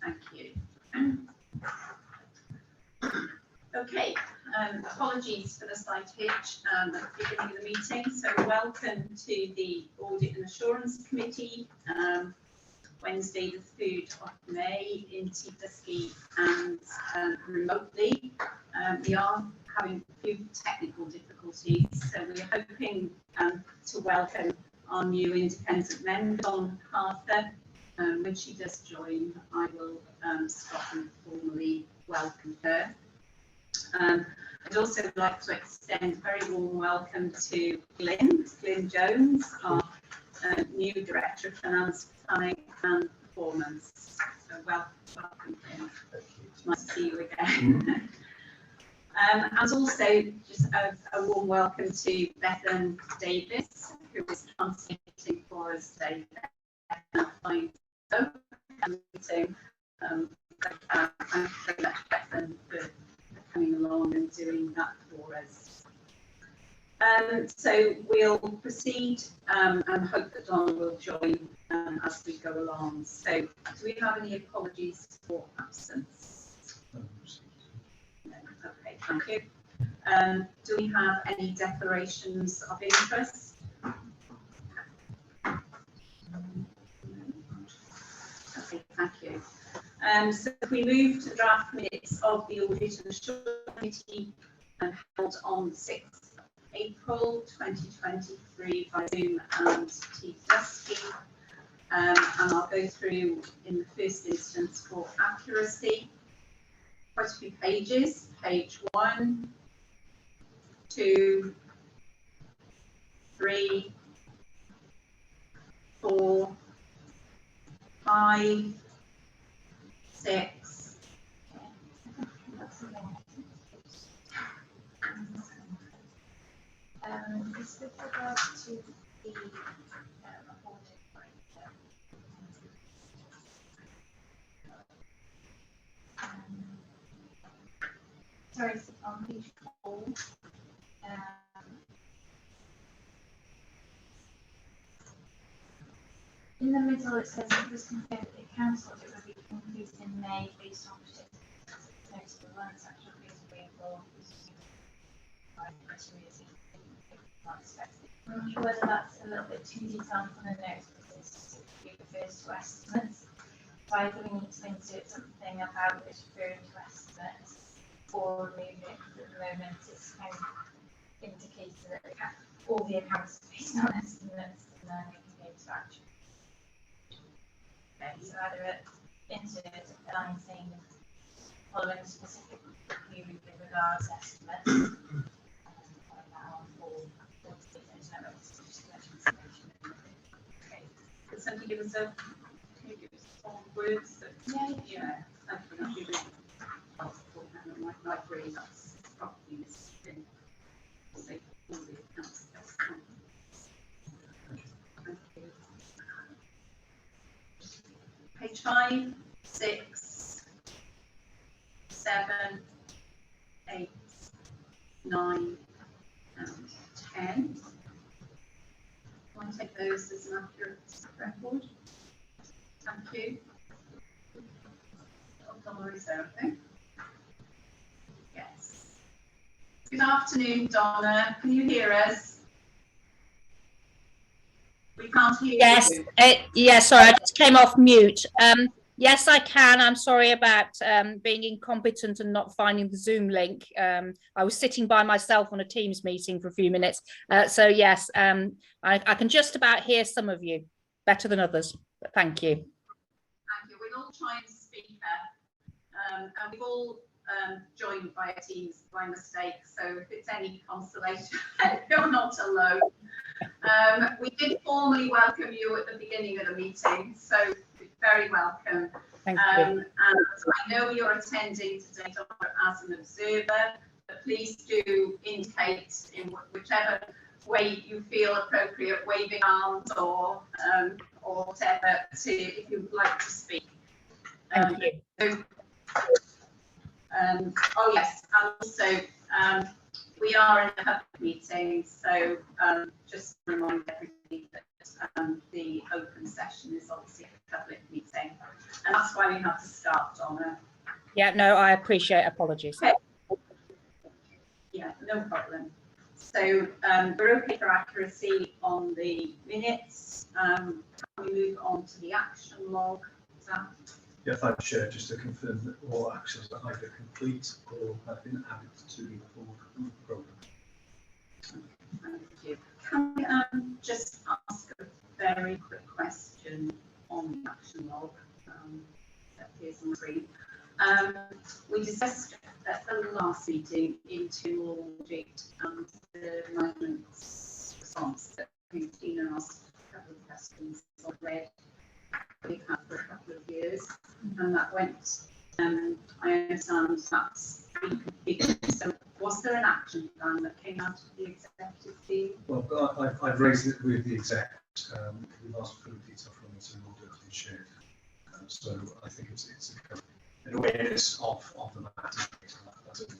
Thank you. Okay, apologies for the slight hitch at the beginning of the meeting. So welcome to the Audit and Assurance Committee, Wednesday the 3rd of May in Tiflisky and remotely. We are having a few technical difficulties, so we're hoping to welcome our new independent member, Dawn Arthur. When she does join, I will stop and formally welcome her. I'd also like to extend a very warm welcome to Glyn Jones, our new Director of Finance, Planning and Performance. So welcome, Glyn. Nice to see you again. And also just a warm welcome to Bethan Davis, who is translating for us today. Thank you very much, Bethan, for coming along and doing that for us. So we'll proceed and hope that Donna will join as we go along. So do we have any apologies for absence? No. Okay, thank you. Do we have any declarations of interest? Okay, thank you. So if we move to the draft minutes of the Audit and Assurance Committee held on 6th April 2023 by Zoom and Tiflisky, and I'll go through in the first instance for accuracy. Quite a few pages, page 1, 2, 3, 4, 5, 6. Is with regard to the audit, sorry, it's on page 4. In the middle, it says it was confirmed that the council audit will be concluded in May based on notable lines actually available. I'm not sure whether that's a little bit too detailed on the notes because it refers to estimates. So either we need to insert something about it referring to estimates or maybe at the moment it's kind of indicating that all the accounts are based on estimates and then we can go to action. Okay, so either insert a line saying following specific period with regards to estimates. Okay. Could somebody give us some words that, yeah, that'd be really helpful. And I might agree that's probably missing. Say all the accounts. Thank you. Page 5, 6, 7, 8, 9, and 10. I want to take those as an accurate record. Thank you. Donna, is there anything? Yes. Good afternoon, Donna. Can you hear us? We can't hear you. Yes, sorry, I just came off mute. Yes, I can. I'm sorry about being incompetent and not finding the Zoom link. I was sitting by myself on a Teams meeting for a few minutes. So yes, I can just about hear some of you, better than others. But thank you. Thank you. We'll all try and speak and we've all joined via Teams by mistake. So if it's any consolation, you're not alone. We did formally welcome you at the beginning of the meeting, so very welcome. Thank you. And I know you're attending today as an observer, but please do indicate in whichever way you feel appropriate, waving arms or whatever, if you would like to speak. Thank you. So, oh yes, and also we are in a public meeting, so just to remind everybody that the open session is obviously a public meeting, and that's why we have to start, Donna. Yeah, no, I appreciate. Apologies. Okay. Yeah, no problem. So we're okay for accuracy on the minutes. Can we move on to the action log? Yeah, thank you, Chair. Just to confirm that all actions are either complete or have been added to the forward programme. Thank you. Can I just ask a very quick question on the action log that appears on the screen? We discussed at the last meeting into audit and the management's response that Tina asked a couple of questions on red we've had for a couple of years, and that went, I understand that's completed. So was there an action plan that came out of the executive team? Well, I've raised it with the exec. We've asked for the detail from us in order to be shared. So I think it's an awareness of the matter. That's it.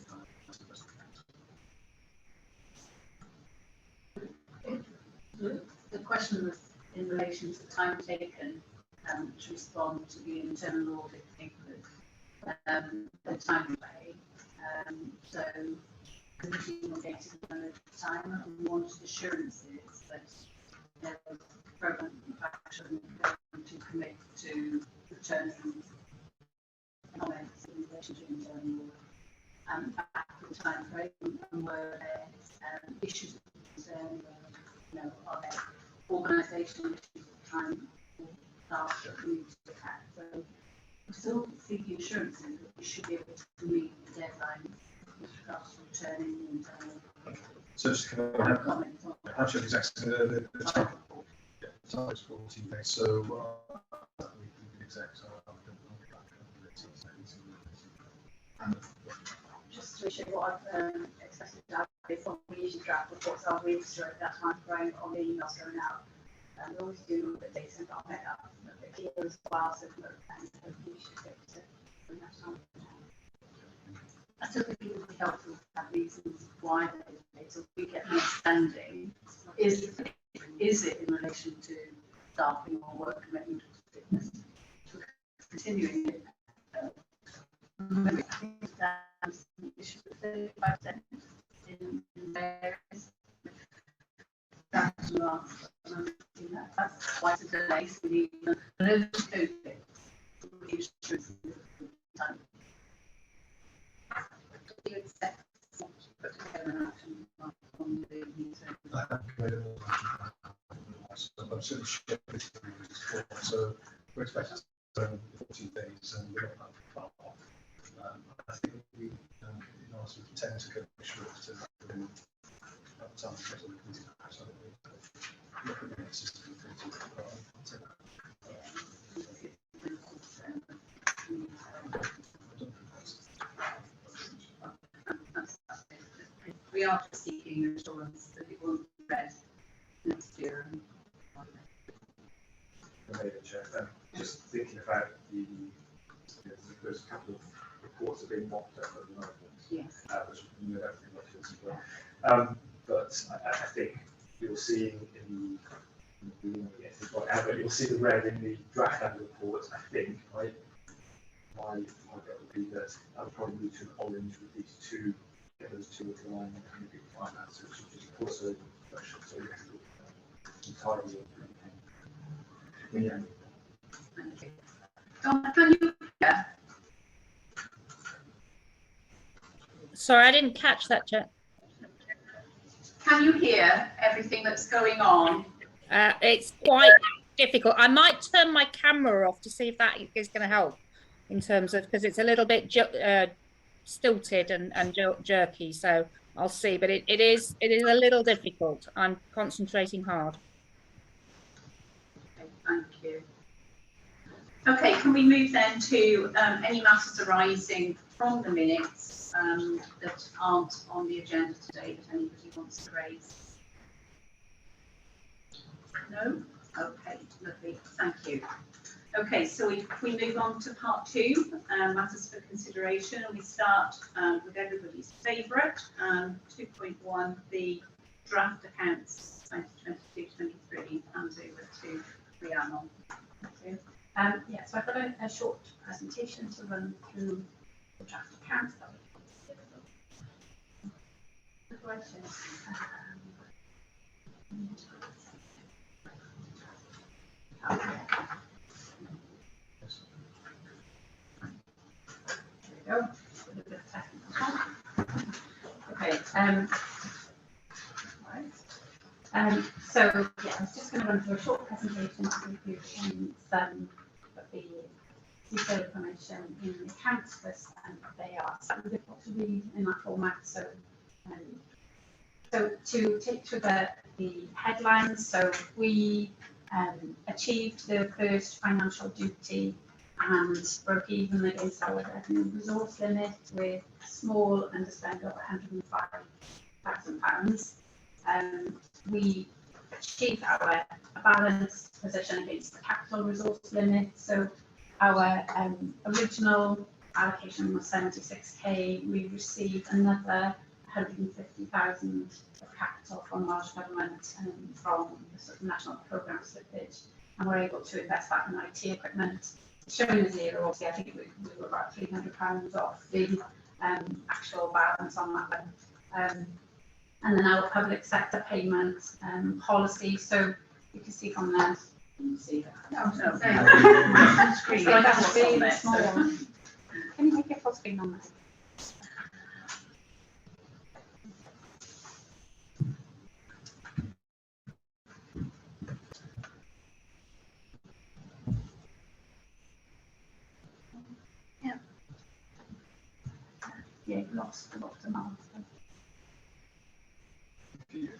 The question was in relation to the time taken to respond to the internal audit the time delay. So the meeting will get to the end of the time and wanted assurances that there was program action to commit to returning comments in relation to internal and back to the time frame, and were there issues of concern, are there organisational issues of time staff that we need to look at. So we're still seeking assurances that we should be able to meet the deadline with regards to returning internal. So just can I have comments on actually exactly the time? Yeah, the time is 14 days. So we can exact. just to issue what I've expected to have from we usually draft reports are we at that time frame on the emails going out. And we always do the data and I'll make up the key as well, so we should get to bring that time. I still think it would be helpful to have reasons why they so we get an understanding. Is it in relation to staffing or work commitment or fitness? Continuing it. I think that's an issue with 35% in various. That's why it's a delay. So we need you accept put together an action on the meeting? I'm certainly sharing this before. So we're expecting 14 days and we're not far off. I think we tend to go short to within that time. So look at the system. We are just seeking assurance that it won't be read next year. Just thinking about there's a couple of reports that have been mocked up at the moment. Yes. Which everything like this as well. But I think you'll see in you'll see the red in the draft annual report. I think my bet would be that I would probably move to an orange with these two, get those two into line and maybe finance, which is also special. So entirely. Yeah. Thank you. Donna, can you hear? Sorry, I didn't catch that, Chair. Can you hear everything that's going on? It's quite difficult. I might turn my camera off to see if that is going to help in terms of, because it's a little bit stilted and jerky. So I'll see, but it is a little difficult. I'm concentrating hard. Okay, thank you. Okay, can we move then to any matters arising from the minutes that aren't on the agenda today that anybody wants to raise? No? Okay, lovely, thank you. Okay, so if we move on to part 2, matters for consideration, and we start with everybody's favourite, 2.1, the draft accounts 2022-23, hands over to the we are on. Thank you. Yeah, so I've got a short presentation to run through the draft accounts that we There we go. A little bit of technical help. Okay. Right. So yeah, I was just going to run through a short presentation to give you some of the detailed information in the accounts list, and they are slightly difficult to read in that format. So, to take through the headlines, so we achieved the first financial duty and broke even against our revenue resource limit with a small underspend of £105,000. We achieved our balanced position against the capital resource limit. So our original allocation was 76k. We received another 150,000 of capital from Welsh Government and from the sort of national programme slippage, and we're able to invest that in IT equipment. It's showing a zero. Obviously, I think we were about £300 off the actual balance on that one. And then our public sector payment policy. So you can see from there. Can you see that? No. Screen. So that's really small. Can you make it full screen on this? Yeah, lost a lot of amount.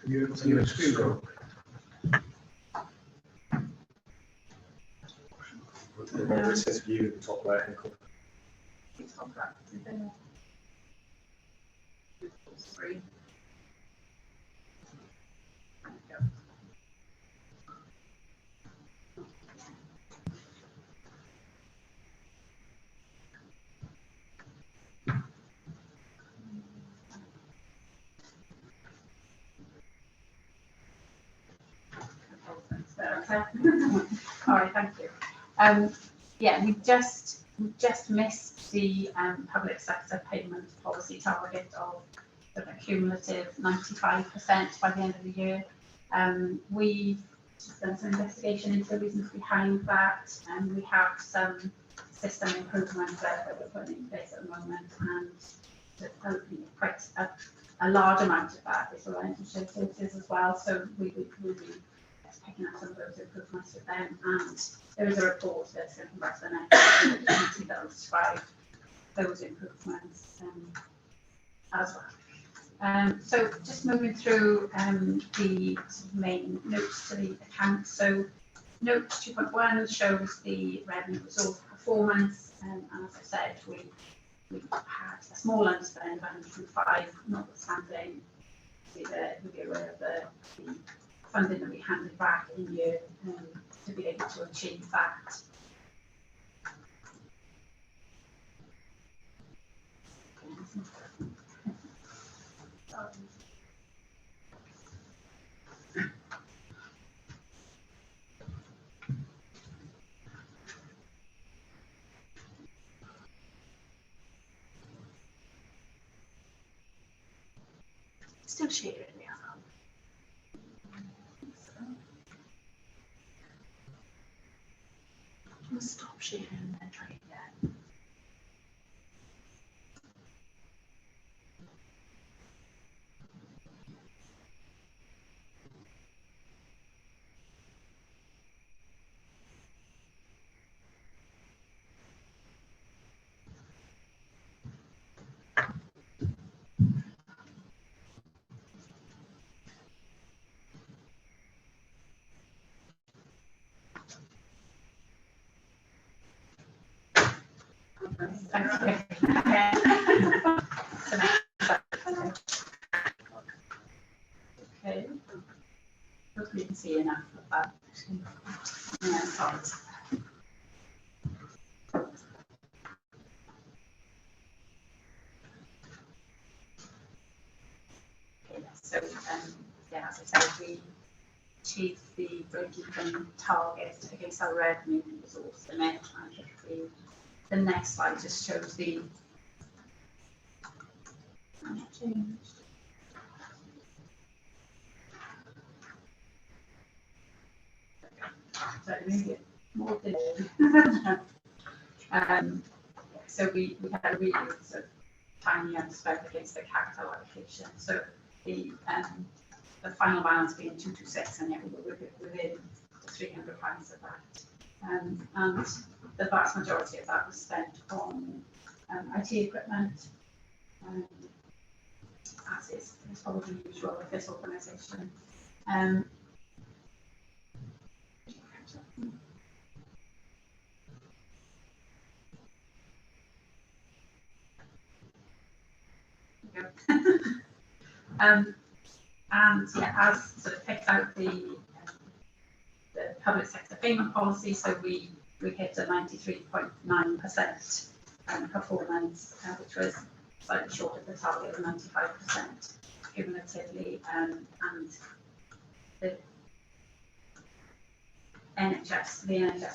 You're able to see the screen go? It says view at the top right hand corner. It's not that. Screen. All right, thank you. Yeah, we just missed the public sector payment policy target of a cumulative 95% by the end of the year. We've done some investigation into the reasons behind that, and we have some system improvements that we're putting in place at the moment, and quite a large amount of that is related to shared services as well. So we will be picking up some of those improvements with them, and there is a report that's going to come back to the next committee that will describe those improvements as well. So just moving through the sort of main notes to the account. So note 2.1 shows the revenue resource performance, and as I said, we had a small underspend of 105, notwithstanding we'd be aware of the funding that we handed back in year to be able to achieve that. Still sharing, yeah. We'll stop sharing and then try again. Okay. Hopefully you can see enough of that. Yeah, sorry. Okay, so yeah, as I said, we achieved the break-even target against our revenue resource limit. And if the next slide just shows the change. So maybe more delay. So we had a really sort of tiny underspend against the capital allocation. So the final balance being 226, and yet we were within the £300 of that. And the vast majority of that was spent on IT equipment, as is probably usual with this organisation. And yeah, as sort of picked out the public sector payment policy, so we hit a 93.9% performance, which was slightly short of the target of 95% cumulatively, and the NHS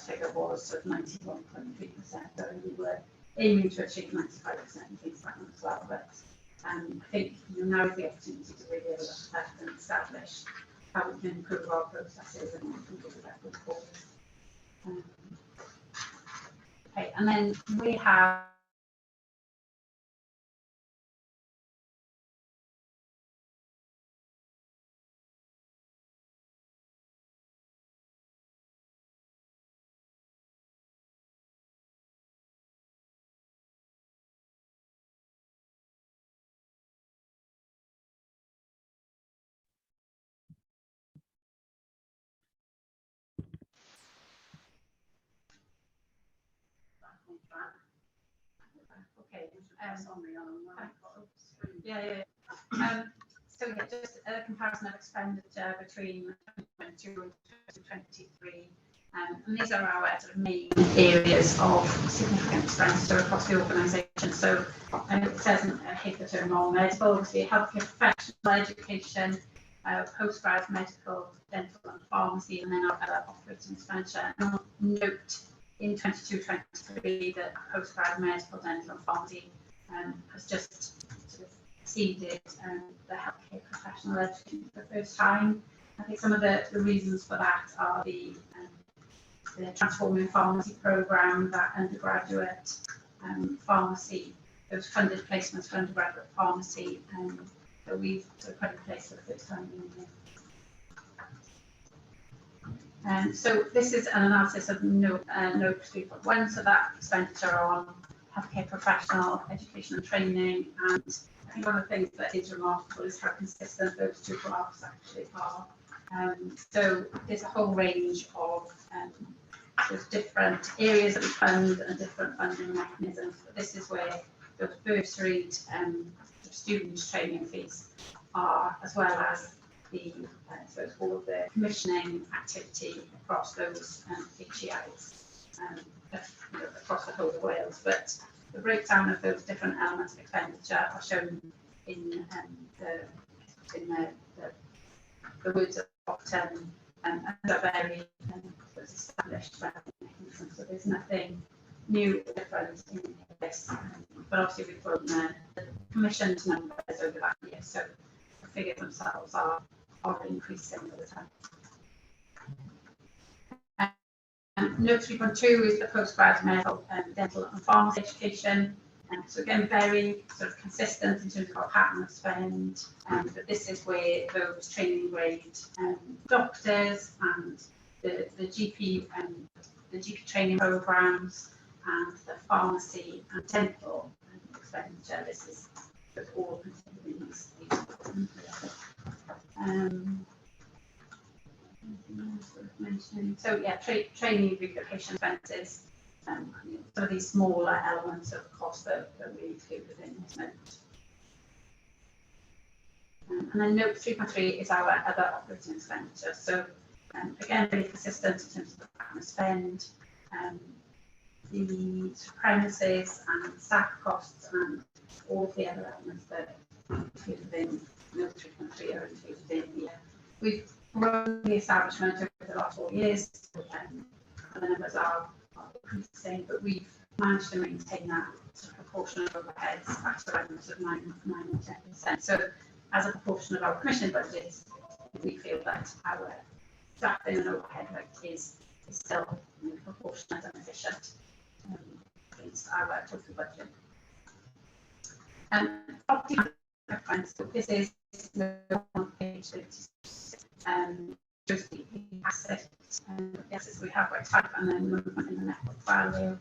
figure was sort of 91.3%, so we were aiming to achieve 95% and things like that as well, but I think now is the opportunity to really look at and establish how we can improve our processes and we can do that going forward. Okay, and then we have okay. So yeah, just a comparison of expenditure between 2022 and 2023. And these are our sort of main areas of significant expenditure across the organisation. So it says hitherto non-medical, obviously healthcare professional education, postgrad medical, dental and pharmacy, and then our other operating expenditure. And I'll note in 22-23 that postgrad medical, dental and pharmacy has just sort of exceeded the healthcare professional education for the first time. I think some of the reasons for that are the Transforming Pharmacy programme, that undergraduate pharmacy, those funded placements for undergraduate pharmacy that we've sort of put in place for the first time in the year. So this is an analysis of note 3.1, so that expenditure on healthcare professional education and training, and I think one of the things that is remarkable is how consistent those two graphs actually are. So there's a whole range of different areas that we fund and different funding mechanisms, but this is where those bursary student training fees are, as well as the so all of the commissioning activity across those HEIs across the whole of Wales. But the breakdown of those different elements of expenditure are shown in the words of Octon and are very established mechanisms. So there's nothing new or different in this, but obviously we've got the commissioned numbers over that year, so the figures themselves are increasing over time. Note 3.2 is the postgrad medical, dental and pharmacy education. So again, very sort of consistent in terms of our pattern of spend, but this is where those training grade doctors and the GP training programs and the pharmacy and dental expenditure. This is all considered these. So yeah, training relocation expenses. Some of these smaller elements of cost that we include within this note. And then note 3.3 is our other operating expenditure. So again, really consistent in terms of the pattern of spend, the premises and staff costs and all of the other elements that are included within note 3.3 are included in here. We've grown the establishment over the last 4 years, and the numbers are increasing, but we've managed to maintain that sort of proportion of overheads at around sort of 9 or 10%. So as a proportion of our commission budget, we feel that our staffing and overhead rate is still proportionate and efficient against our total budget. Property management, so this is on page 36, just the assets, assets we have by type and then movement in the net value.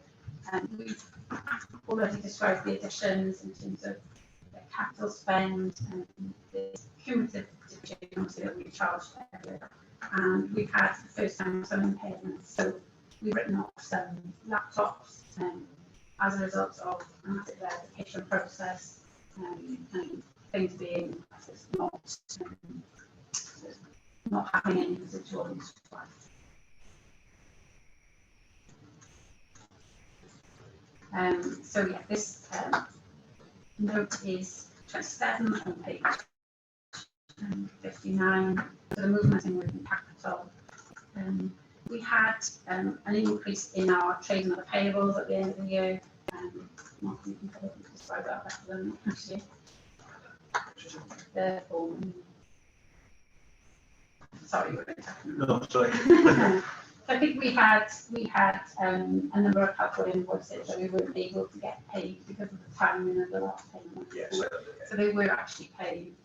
We've already described the additions in terms of the capital spend and the cumulative depreciation that we charged earlier. And we've had first time some impairments, so we've written off some laptops as a result of an asset verification process and things being not having any residual use. So yeah, this note is 27 on page 59. So the movement in working capital. We had an increase in our trade and other payables at the end of the year. Mark, you can probably describe that better than me, actually. Sorry, you were talking. No, sorry. I think we had a number of couple invoices that we weren't able to get paid because of the timing of the last payment. Yes. So they were actually paid.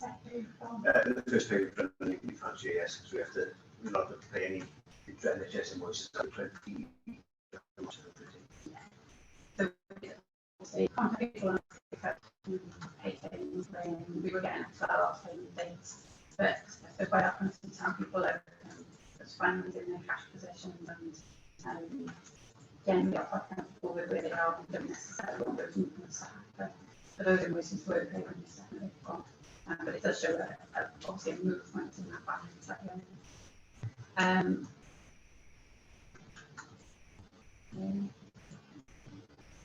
The first payment from the financial year, yes, because we're not going to pay any NHS invoices until 20. So you can't pay people pay things when we were getting to our last payment dates. But so by that point in time, people are expanding in their cash positions and generally are quite comfortable with where they are. We don't necessarily want those movements to happen. So those invoices were paid when it's definitely gone. But it does show that obviously a movement in that balance at the end.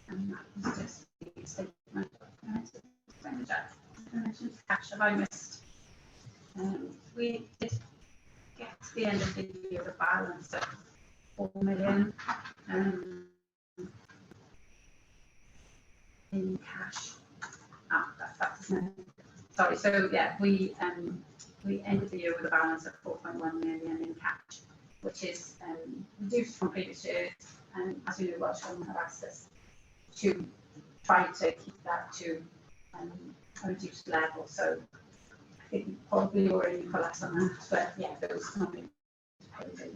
And that was just the statement of cash. Have I missed? We did get to the end of the year with a balance of 4 million in cash. That's sorry. So yeah, we ended the year with a balance of 4.1 million in cash, which is reduced from previous years. And as we know, Welsh Government have asked us to try to keep that to a reduced level. So I think we probably already collapsed on that, but yeah, there was nothing to pay the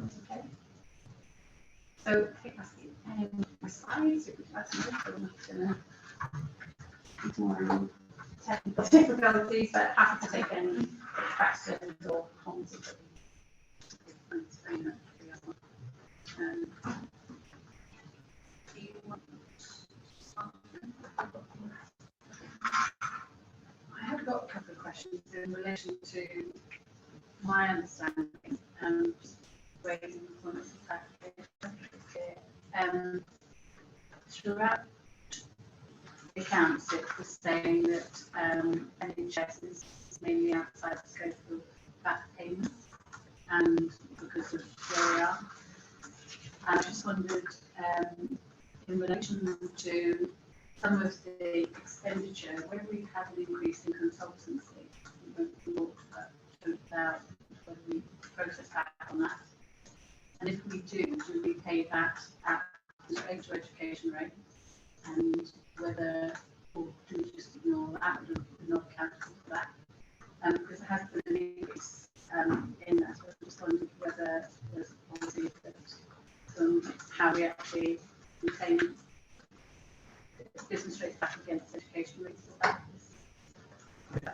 okay. So I think that's the end of my slides. If we've had some more technical difficulties, but happy to take any questions or comments. I have got a couple of questions in relation to my understanding and raising points of clarification. Throughout the accounts, it was saying that NHS is mainly outside the scope of that payment, and because of where we are. I just wondered, in relation to some of the expenditure, where we've had an increase in consultancy, about whether we process back on that. And if we do we pay that at the rate to education rate? And whether, or do we just ignore that, or do we not account for that? Because there has been an increase in that. So I just wondered whether there's a policy that how we actually retain business rates back against education rates.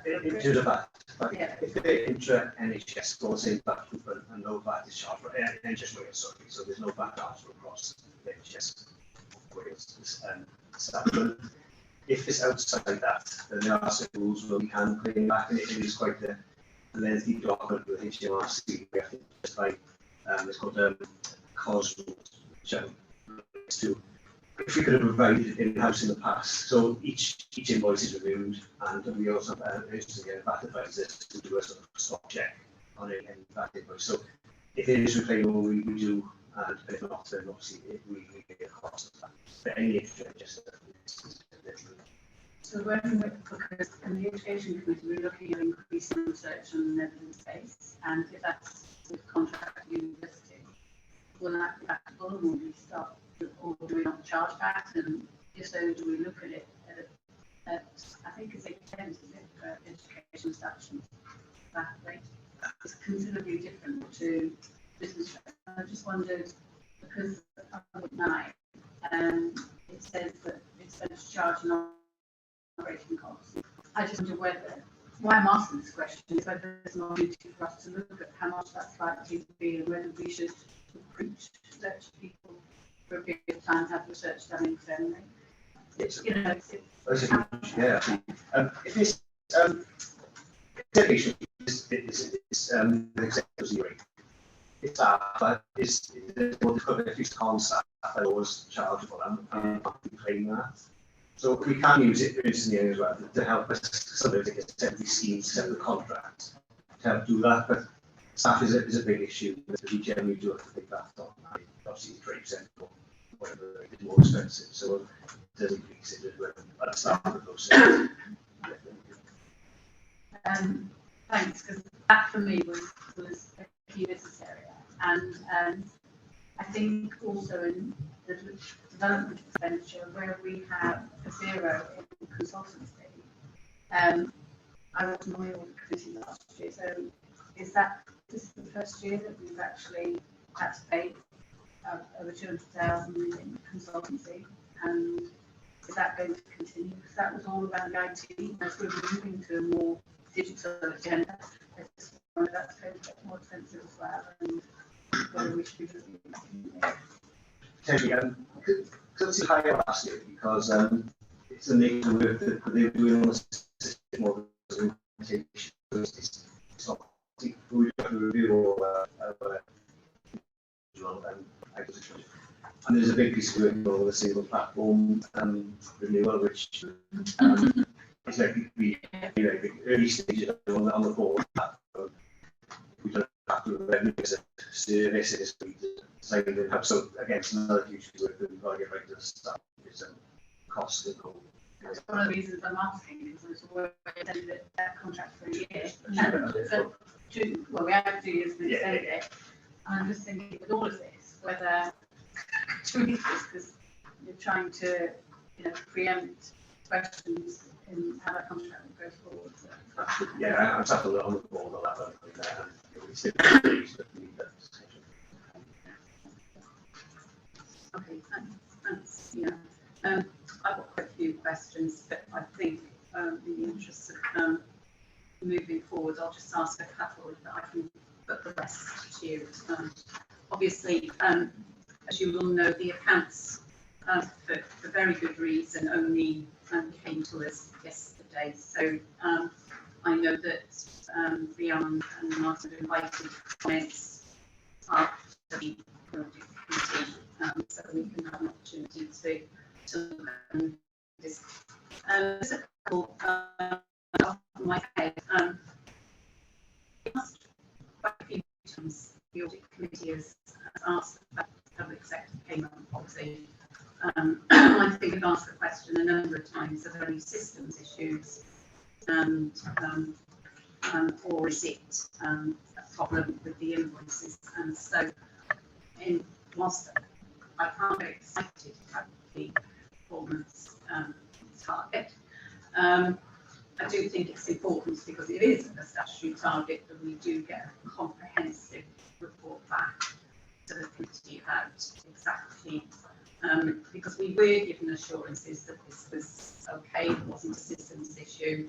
In terms of that, Yeah. if the intra-NHS policy back and no VAT is charged for NHS rates, sorry, so there's no VAT charged across the NHS rates. If it's outside that, then there are some rules where we can claim back, and it is quite a lengthy document with HMRC. We have to just like it's called COS rules, which relates to if we could have provided in-house in the past, so each invoice is reviewed, and we also have a VAT advisor to do a sort of stock check on any VAT invoice. So if it is reclaimable, we do, and if not, then obviously we get a cost of that. But any extra just So when because in the Education Committee, we're looking at increasing research on the evidence base, and if that's with contract university, will that be applicable, and will we start, or do we not charge that, and if so, do we look at it at I think it's 8% for education establishments, that rate is considerably different to business rates. I just wondered, because of 9, it says that expense charge and operating costs. I just wonder why I'm asking this question is whether there's an opportunity for us to look at how much that's likely to be, and whether we should recruit research people for a period of time to have research done internally. If this education is it's but it's more difficult if it's concept that always chargeable and claim that. So we can use it in scenarios where to help us somebody to get every scheme, set the contract to help do that. But staff is a big issue. We generally do have to take that on. Obviously, 3% or whatever is more expensive. So it doesn't be considered when at the start of the process. Thanks, because that for me was a key business area, and I think also in the development expenditure where we have a 0 in consultancy. I was on the audit committee last year, so this is the first year that we've actually had to pay over 200,000 in consultancy, and is that going to continue? Because that was all about IT, as we're moving to a more digital agenda. I just wonder that's going to get more expensive as well, and whether we should be looking at it. Potentially, because it's higher last year, because it's a nature work that they're doing on the system of implementation. It's not we have to review all and there's a big piece of work on the single platform renewal, which is likely to be the early stages on the board. We don't have to revenue as a service, it's deciding to have so against another huge work that we've got to get right to the start is cost and all. That's one of the reasons I'm asking is there's a work that contract for a year. We have 2 years to extend it. And I'm just thinking with all of this, whether to read this because you're trying to preempt questions in how that contract will go forward. So. Yeah, I'm sat on the board on that one. Okay, thanks. Yeah, I've got quite a few questions, but I think in the interest of moving forward, I'll just ask a couple that I can put the rest to you. Obviously, as you will know, the accounts, for very good reason, only came to us yesterday. So I know that Brian and Martin have invited comments after the audit committee, so we can have an opportunity to look at this. There's a couple off my head. Quite a few times the audit committee has asked about public sector payment policy. I think I've asked the question a number of times: are there any systems issues, and or is it a problem with the invoices? And so, whilst I can't get excited about the performance target, I do think it's important because it is a statutory target that we do get a comprehensive report back to the committee about exactly, because we were given assurances that this was okay, it wasn't a systems issue,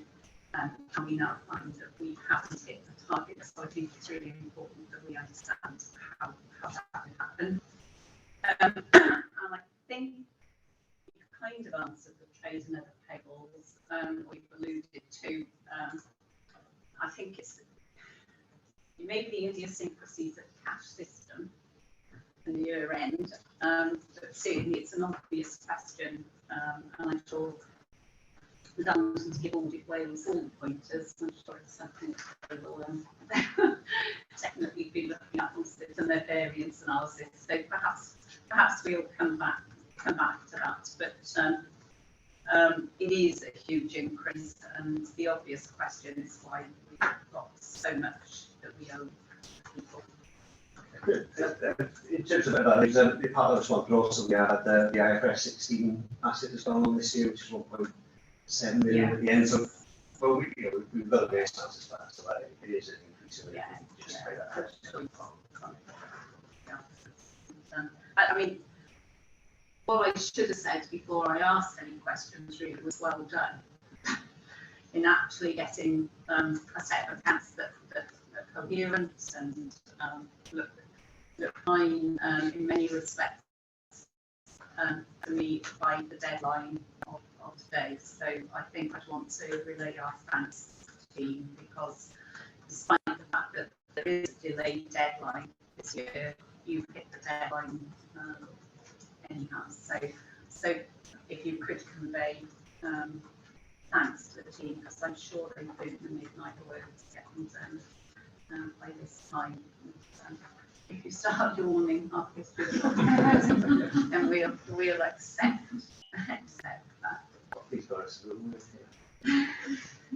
and we now find that we haven't hit the target. So I think it's really important that we understand how that would happen. And I think you've kind of answered the trade and other payables, we've alluded to. I think it's maybe the idiosyncrasies of the cash system the year end. But certainly it's an obvious question, and I'm sure the Downs to give Audit Wales all the pointers. I'm sure it's something they will definitely be looking at also in their variance analysis. So perhaps we'll come back to that. But it is a huge increase, and the obvious question is why we've got so much that we owe people. In terms of that, the part of this one, but also we had the IFRS 16 asset has gone on this year, which is 1.7 million at the end. So, well, we've got a base analysis for that, so it is an increase in it. Just pay that. I mean, what I should have said before I asked any questions really was well done in actually getting a set of accounts that are coherent and look fine in many respects for me by the deadline of today. So I think I'd want to relay our thanks to the team, because despite the fact that there is a delayed deadline this year, you've hit the deadline anyhow. So if you could convey thanks to the team, because I'm sure they've been the midnight work to get them done by this time. If you start yawning after this, then we'll accept that.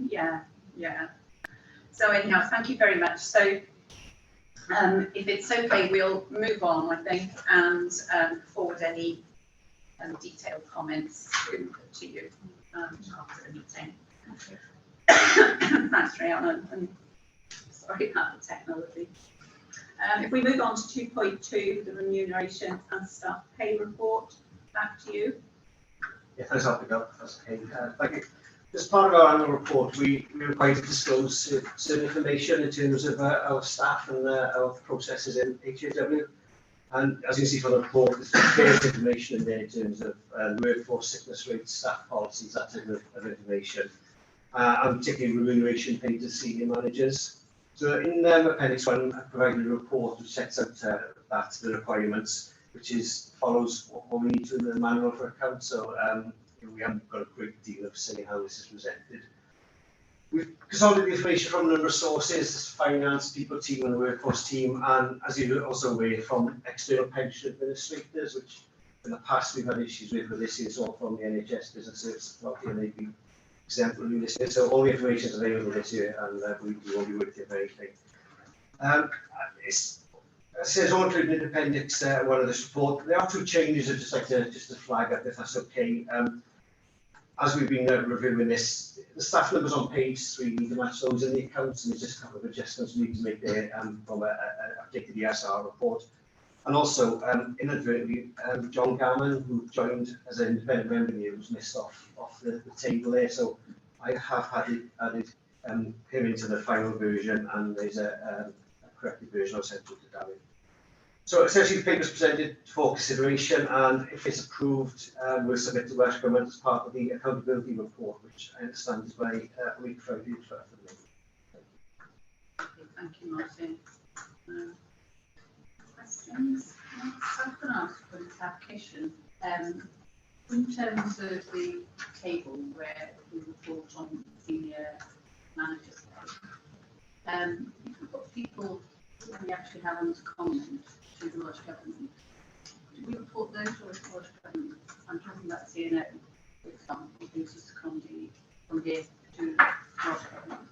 Yeah. So anyhow, thank you very much. So if it's okay, we'll move on, I think, and forward any detailed comments to you after the meeting. Thanks, Rihanna, and sorry about the technology. If we move on to 2.2, the remuneration and staff pay report, back to you. Yeah, thanks, I'll pick up. That's okay. Thank you. As part of our annual report, we are required to disclose certain information in terms of our staff and our processes in HAW. And as you can see from the report, there's various information in there in terms of workforce sickness rates, staff policies, that type of information, and particularly remuneration paid to senior managers. So in Appendix 1, I provided a report which sets out the requirements, which follows what we need to in the manual for accounts. So we haven't got a great deal of saying how this is presented. We've consolidated information from a number of sources: finance, people team, and the workforce team, and as you're also aware, from external pension administrators, which in the past we've had issues with, but this is all from the NHS Business Services Authority, and they've been exemplary this year. So all the information is available this year, and we won't be with you for anything. It says all included in appendix one of this report. There are two changes I'd just like to flag up, if that's okay. As we've been reviewing this, the staff numbers on page 3 need to match those in the accounts, and there's just a couple of adjustments we need to make there from an updated ESR report. And also, inadvertently, John Gammon, who joined as an independent member here, was missed off the table there. So I have added him into the final version, and there's a corrected version I'll send to David. So essentially, the paper is presented for consideration, and if it's approved, we'll submit to Welsh Government as part of the accountability report, which I understand is by week Friday, 12th of May. Thank you, Martin. Questions? I'm going to ask for this application. In terms of the table where we report on senior managers, if we've got people who we actually have on comment to the Welsh Government, do we report those or is the Welsh Government? I'm talking about CNO, for example, who's just come from here to Welsh Government.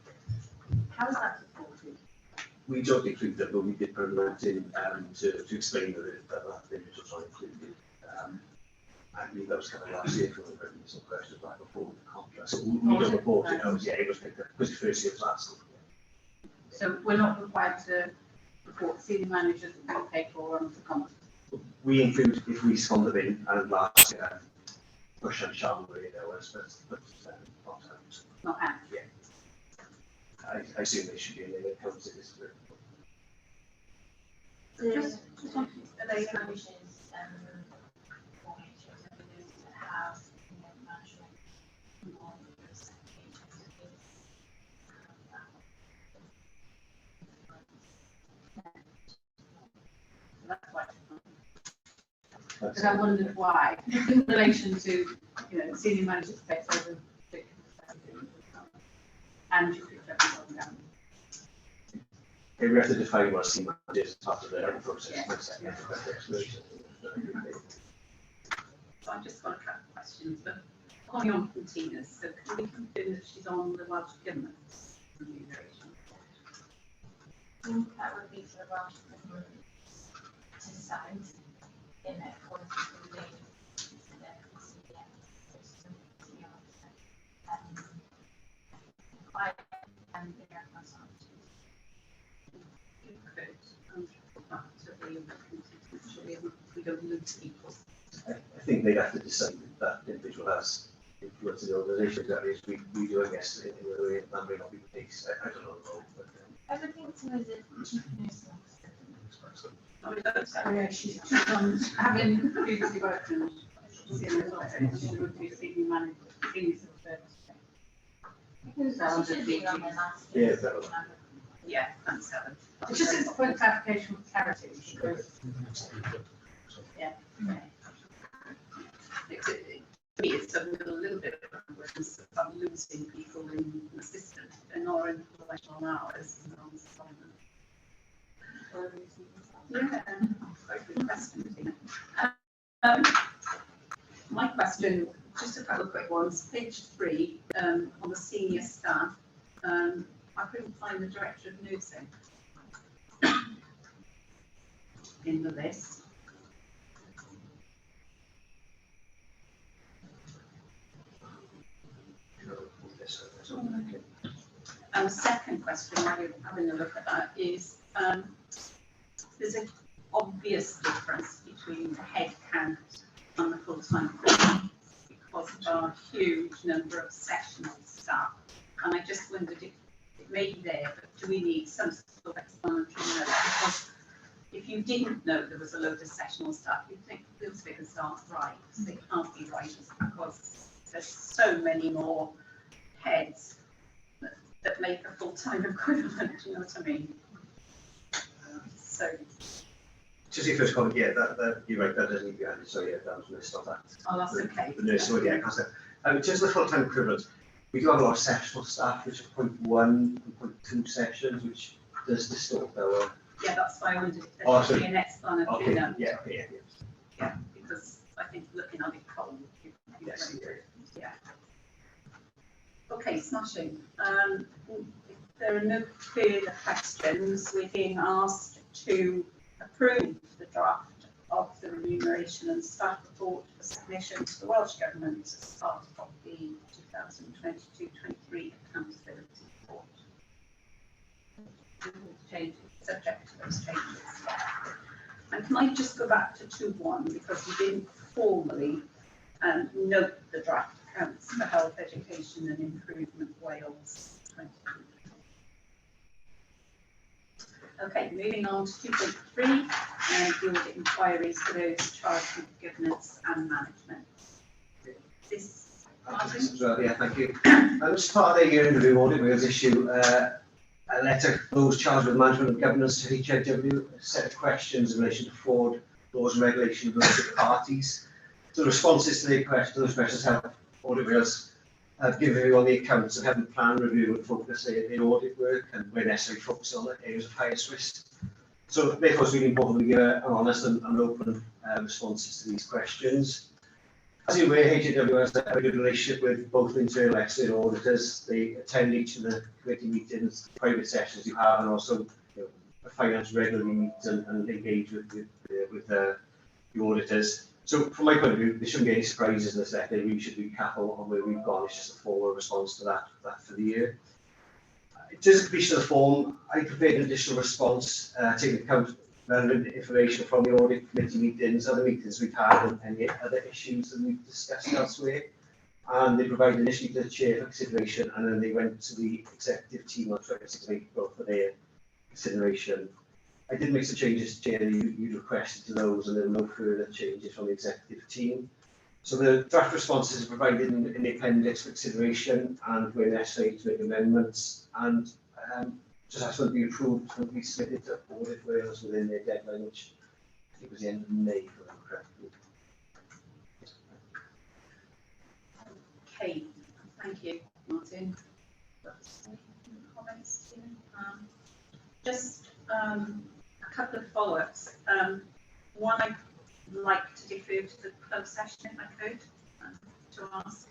How is that reported? We don't include them, but we did put them in to explain that the images are included. I believe that was kind of last year for the some questions right before the contract. So we don't report it. It was picked up because the first year was last year. So we're not required to report senior managers that we pay for on the contract? We include if we send them in, and last year, push and shove there was, but Not out. Yeah. I assume they should be in the accounts to this group. Just are they managers for HAWs that have management involved. That's why. but I wondered why, in relation to, senior managers takes over and you picked everyone down. Okay, we have to define what senior managers as part of their process. Yeah. So I've just got a couple of questions, but following on from Tina's, so can we confirm that she's on the Welsh Government's remuneration? I think that would be for the Welsh Government to decide in accordance with the We don't lose people. I think they'd have to decide that individual has influence in the organisation, that is, we do, I guess, in a way that may not be the case. I don't know. But, everything to do with chief nursing officer. Oh, yeah, she's having previously worked in senior officer, she would be senior manager, senior She should be on the last. Yeah, that was- Yeah, that's Helen. It's just as a point of clarification for clarity, because It's a little bit of I'm losing people in the system. They're not in professional hours. Yeah, very good question, Tina. My question, just a couple of quick ones. Page 3, on the senior staff, I couldn't find the director of nursing in the list. And the second question, while you're having a look at that, is there's an obvious difference between the head count and the full-time equivalent because of our huge number of sessional staff. And I just wondered if it may be there, but do we need some sort of explanatory note? Because if you didn't know there was a load of sessional staff, you'd think those figures aren't right. They can't be right because there's so many more heads that make a full-time equivalent, do you know what I mean? So. Just your first comment, yeah, that you're right, that doesn't need to be added, so yeah, that was missed on that. Oh, that's okay. The nurse, so yeah, concept. Just the full-time equivalent, we do have a lot of sessional staff, which are 0.1 and 0.2 sessions, which does distort our. Yeah, that's why I wondered if there should be an explanatory Okay, note. yeah, Yeah, because I think looking at it cold, yes, yeah. Okay, smashing. If there are no further questions, we're being asked to approve the draft of the remuneration and staff report for submission to the Welsh Government as part of the 2022-23 accountability report. Changes, subject to those changes. And can I just go back to 2.1 because we didn't formally note the draft accounts for Health, Education and Improvement Wales 2023. Okay, moving on to 2.3, the audit inquiries for those charged with governance and management. This, yeah, thank you. As part of the year in review audit, we will issue a letter to those charged with management and governance to HIW, a set of questions in relation to fraud, laws and regulations of related parties. So the responses to those questions help audit wheels given you on the accounts and having plan review and focus in audit work and where necessary focus on the areas of highest risk. So therefore it's really important we give an honest and open responses to these questions. As you're aware, HAW has a good relationship with both internal and external auditors. They attend each of the committee meetings, private sessions you have, and also the finance regularly meet and engage with the auditors. So from my point of view, there shouldn't be any surprises in this letter. We should be careful on where we've gone. It's just a formal response to that for the year. In terms of completion of the form, I prepared an additional response, taking account relevant information from the audit committee meetings, other meetings we've had, and any other issues that we've discussed elsewhere. And they provided initially to the chair for consideration, and then they went to the executive team on 26th of April for their consideration. I did make some changes, Chair, you requested to those, and there were no further changes from the executive team. So the draft responses are provided in the appendix for consideration, and where necessary to make amendments, and just ask them to be approved and be submitted to Audit Wales within their deadline, which I think was the end of May, if I remember correctly. Okay, thank you, Martin. Comments? Just a couple of follow-ups. One, I'd like to defer to the closed session if I could, to ask.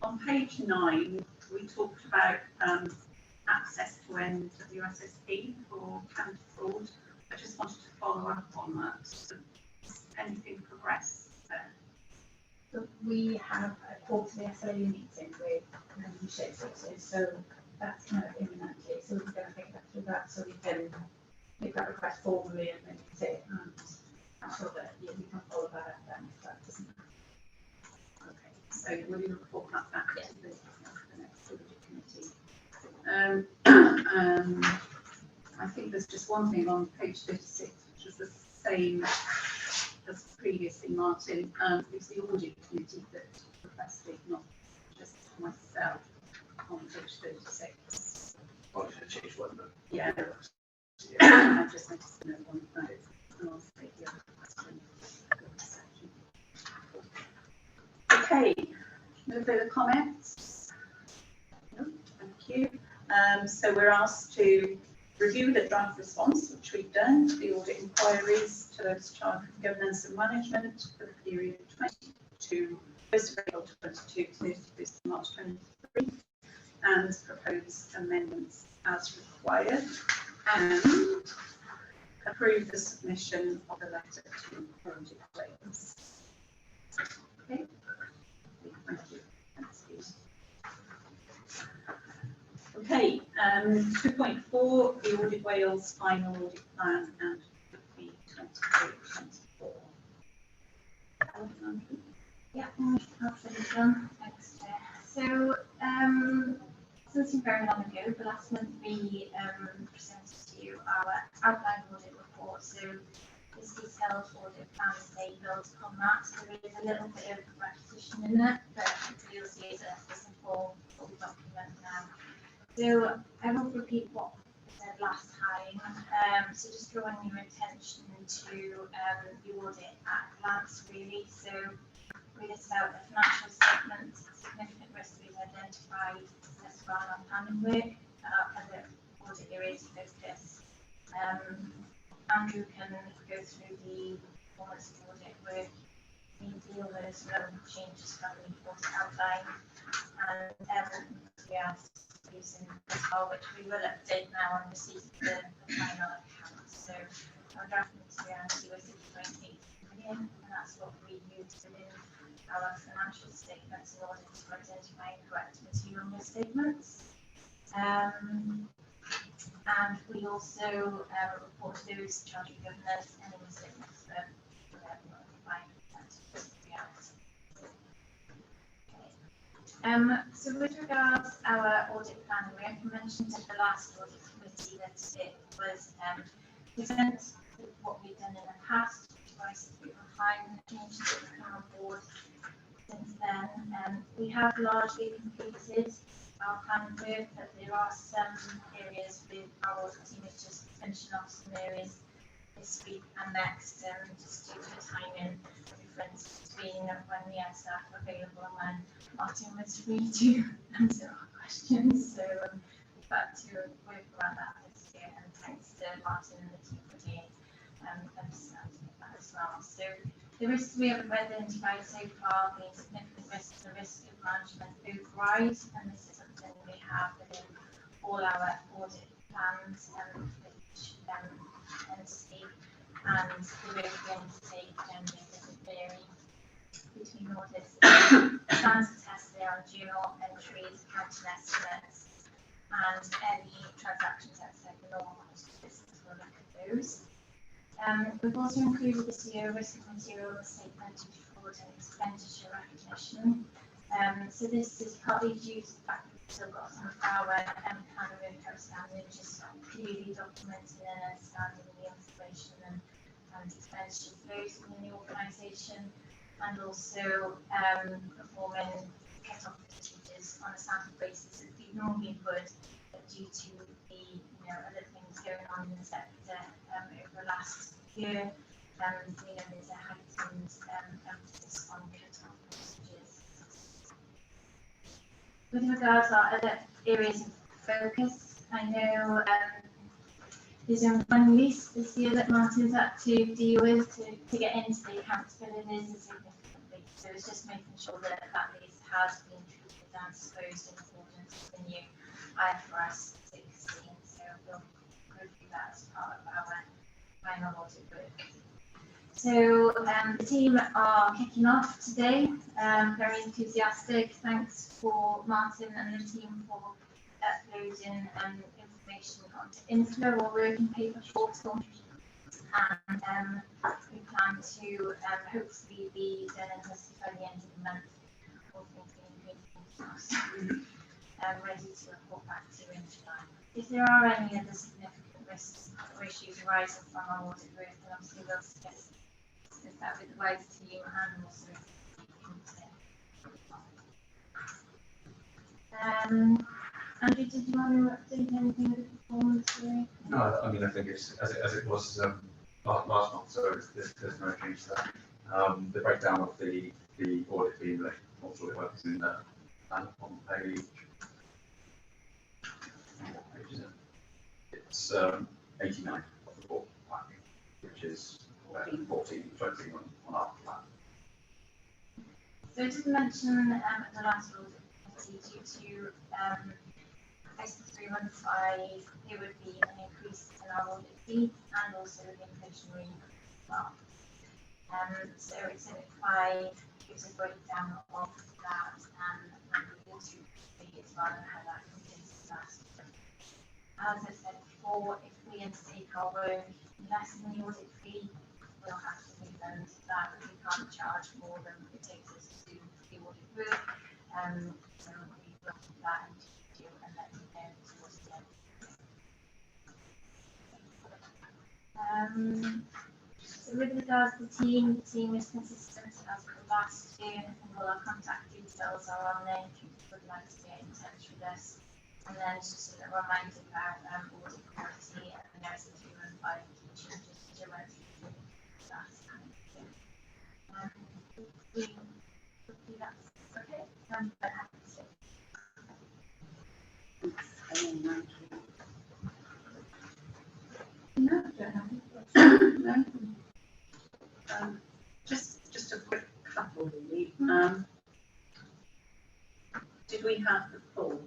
On page 9, we talked about access to NWSSP for counter fraud. I just wanted to follow up on that. Has anything progressed there? So we have a quarterly SLA meeting with membership sources, so that's kind of imminently. So we're going to take that through that so we can make that request formally and then it, and I'm sure that we can follow that up then if that doesn't happen. Okay, so will you report that back to the next audit committee? I think there's just one thing on page 36, which is the same as previously, Martin. It's the audit committee that requested, not just myself, on page 36. I was going to change one, but Yeah. I just noticed another one. And I'll take the other question. Okay, no further comments? No, thank you. So we're asked to review the draft response, which we've done, to the audit inquiries to those charged with governance and management for the period 22, 1st of April 22 to 31st of March 23, and propose amendments as required, and approve the submission of the letter to audit claims. Okay. Thank you. Thanks, Steve. Okay, 2.4, the Audit Wales final audit plan and the 23-24. Yeah, I'll finish one. Thanks, Chair. So, something very long ago, but last month we presented to you our outline audit report. So this detailed audit plan is built on that. So there is a little bit of repetition in it, but you'll see it's a simple document now. So I won't repeat what I said last time. So just drawing your attention to the audit at a glance, really. So we list out the financial statement, significant risk we've identified, as well as planning work, and the audit areas of focus. Andrew can go through the performance of audit work. We deal with no changes from the report outline, and we are using as well, which we will update now on receipt of the final account. So our draft materiality was 6.8 million, and that's what we use within our financial statements in order to identify correct material misstatements. And we also report to those charged with governance any misstatements that were notified to reality. So with regards to our audit plan, we have mentioned at the last audit committee that it was different to what we've done in the past. Twice we refined the changes that have come on board since then. We have largely completed our plan work, but there are some areas with our audit team is just finishing off some areas this week and next, just due to a timing difference between when we had staff available and when Martin was free to answer our questions. So we've got to work around that this year, and thanks to Martin and the team for being understanding of that as well. So the risks we have identified so far being significant risks, the risk of management override, and this is something we have within all our audit plans and each entity, and the way we undertake generally doesn't vary between audits. Stands to test there on journal entries, accounting estimates, and any transactions outside the normal course of business. We'll look at those. We've also included this year a risk of material misstatement of fraud and expenditure recognition. So this is partly due to the fact that we've still got some of our plan work outstanding, just clearly documenting and understanding the information and expenditure flows within the organisation, and also performing cut-off procedures on a sample basis that we normally would, but due to the other things going on in the sector over the last year, there's a heightened emphasis on cut-off procedures With regards to our other areas of focus, I know there's only one lease this year that Martin's had to deal with to get into the accounts, but it is a significant lease. So it's just making sure that that lease has been treated and disposed in accordance with the new IFRS 16. So we'll review that as part of our final audit work. So the team are kicking off today, very enthusiastic. Thanks for Martin and the team for uploading information onto Inflow or working paper portal. And we plan to hopefully be done and dusted by the end of the month, all things being good, ready to report back to you in July. If there are any other significant risks or issues arising from our audit work, then obviously we'll discuss that with the wider team and also Andrew, did you want to update anything with the performance rate? No, I mean, I think it's as it was last month, so there's no change to that. The breakdown of the audit fee that also works in there, and on page, what page is it? It's 89 of the report, which is 14, 20 on our plan. So I did mention at the last audit committee, due to ISO 315, there would be an increase in our audit fee and also the inflationary mark. So it's in it by gives a breakdown of that and the audit fee as well and how that compares to last year. As I said before, if we undertake our work less than the audit fee, we'll have to refund that. We can't charge more than it takes us to do the audit work. So we will put that into you and let you know towards the end. So with regards to the team is consistent as for last year, and all our contact details are on there if you would like to get in touch with us. And then just a reminder about audit quality and the ISO 315 teaching, just to run through that. Hopefully that's okay. I'm very happy to say. No, don't have any. No. Just a quick couple really. Did we have the full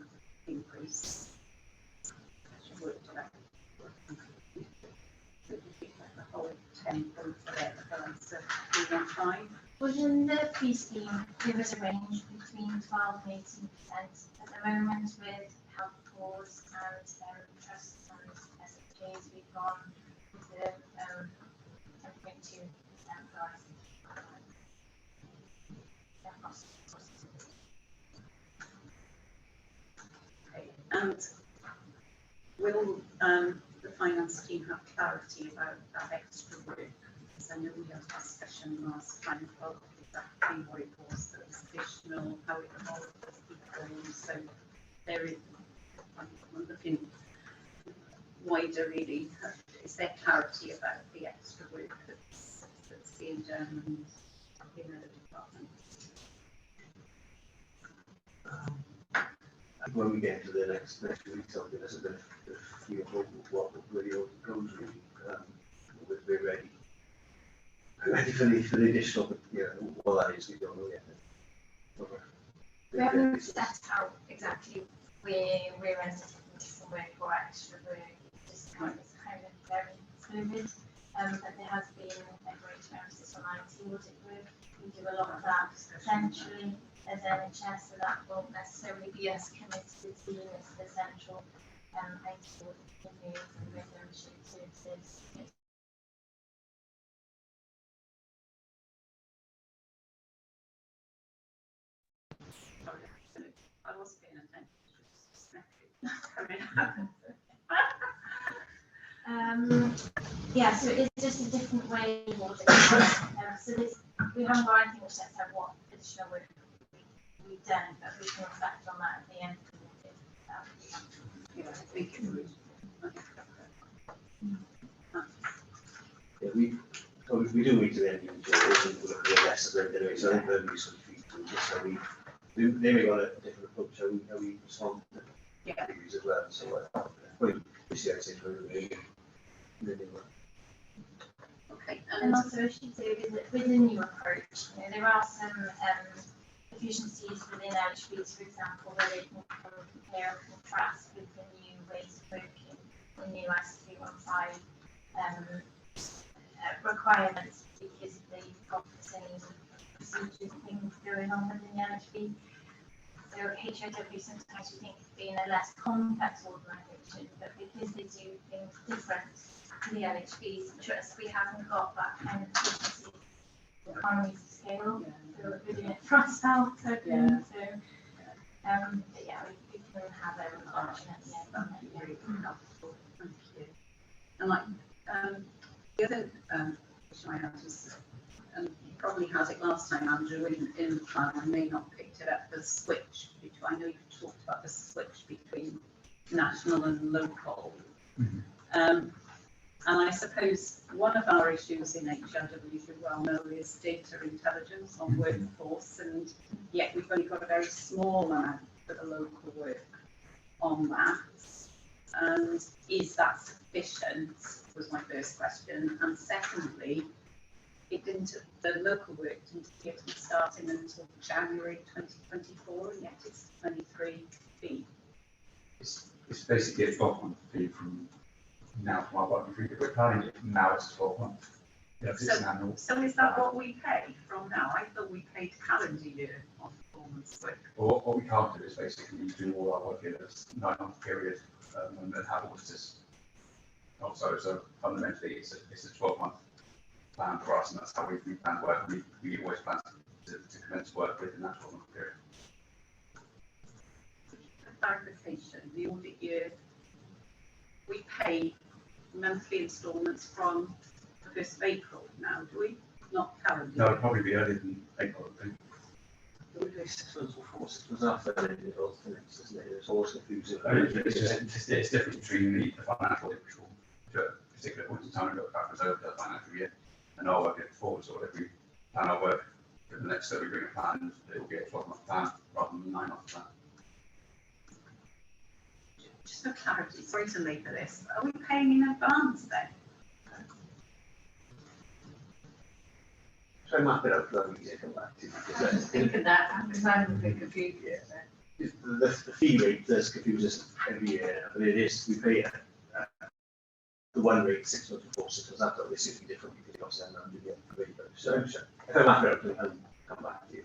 increase? The whole 10 from the 315? Within the fee scheme, there was a range between 12 and 18%. At the moment, with health boards and trusts and SFJs, we've gone with the 10.2% rise. Okay. And will the finance team have clarity about that extra work? Because I know we had a discussion last time about exactly what it was that was additional, how it involved people. So there is, I'm looking wider really. Is there clarity about the extra work that's being done in the department? When we get to the next week, I'll give us a bit of feel of what really goes really, we're ready for the additional, but what that is, we don't know yet. We haven't set out exactly where we're undertaking different work or extra work. It's kind of very fluid, but there has been a great emphasis on IT audit work. We do a lot of that centrally as NHS, so that won't necessarily be us committed to the team. It's the central IT audit reviews and regulatory services. I was paying attention. Yeah, so it's just a different way of auditing. So we haven't got anything which sets out what additional work we've done, but we can reflect on that at the end of the audit. We do meet to the end of the year, we look at the rest of it anyway, so I think there'll be some feedback. So they may want a different approach how we respond to Yeah. categories as well. So we see how it's really well. Okay. And also, I should say, with the new approach, you know, there are some efficiencies within LHBs, for example, where they can compare and contrast with the new ways of working, the new IS315 requirements, because they've got the same procedures and things going on within the LHB. So HOW sometimes we think of being a less complex organisation, but because they do things different to the LHBs, just we haven't got that kind of efficiency, economies of scale. So we're doing it for ourselves, so but yeah, we can have a option at the end. That'd be really helpful. Thank you. And like the other question I had was, and you probably had it last time, Andrew, in the plan. I may not have picked it up. The switch between, I know you talked about the switch between national and local. And I suppose one of our issues in HRW, as you well know, is data intelligence on workforce, and yet we've only got a very small amount for the local work on that. And is that sufficient, was my first question. And secondly, the local work didn't appear to be starting until January 2024, and yet it's 23B. It's basically a 12-month fee from now to my working free. We're planning it now it's 12 months. Yeah, it's an annual. So is that what we pay from now? I thought we paid calendar year on performance work. Well, what we can't do is basically do all our work in a 9-month period and have auditors. Also, so fundamentally, it's a 12-month plan for us, and that's how we plan to work. We always plan to commence work within that 12-month period. Clarification, the audit year, we pay monthly instalments from the 1st of April now, do we? Not calendar. No, it'll probably be earlier than April, I think. We do 6 months or 4 6 months after the results, isn't it? It's always confusing. It's different between the financial, which will, at a particular point in time, look backwards over the financial year, and our work going forward. So if we plan our work for the next, so we bring a plan, it will be a 12-month plan rather than a 9-month plan. Just for clarity, sorry to labour this, are we paying in advance then? So I map it out for that easier to come back to. I was thinking that, because I'm a bit confused. The fee rate does confuse us every year, but it is, we pay the one rate 6 months before 6 months after, this is different because you obviously have to get the rate. So if I map it out, I'll come back to you.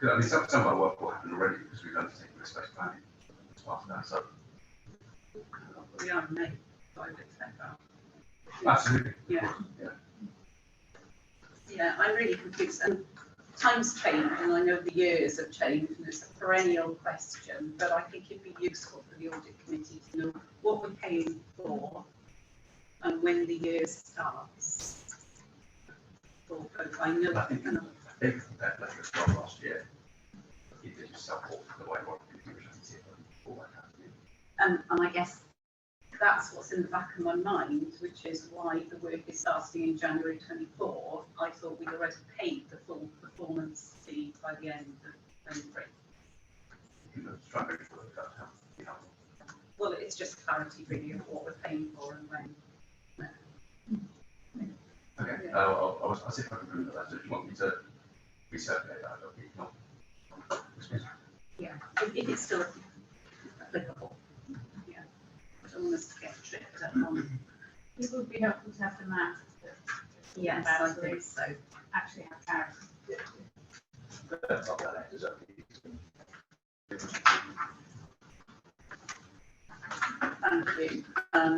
I mean, some of our work will happen already because we've undertaken the space planning as part of that. So We are in May, so I would expect that. absolutely. Yeah. Yeah, I'm really confused, and times change, and I know the years have changed, and it's a perennial question, but I think it'd be useful for the audit committee to know what we're paying for and when the year starts. For both, I know. I think they compared letter as well last year. You did yourself for the way what you see all that kind of thing. And I guess that's what's in the back of my mind, which is why the work is starting in January 24. I thought we'd already paid the full performance fee by the end of 23. You know, try and make sure that that's helpful. Well, it's just clarity really of what we're paying for and when. Okay, I'll see if I can remember that. If you want me to recirculate that, it'll be not. Yeah, if it's still applicable. Yeah, I don't want us to get tripped up on. It would be helpful to have the map. Yes, I think so. Actually have clarity. That's not that letters up. Thank you.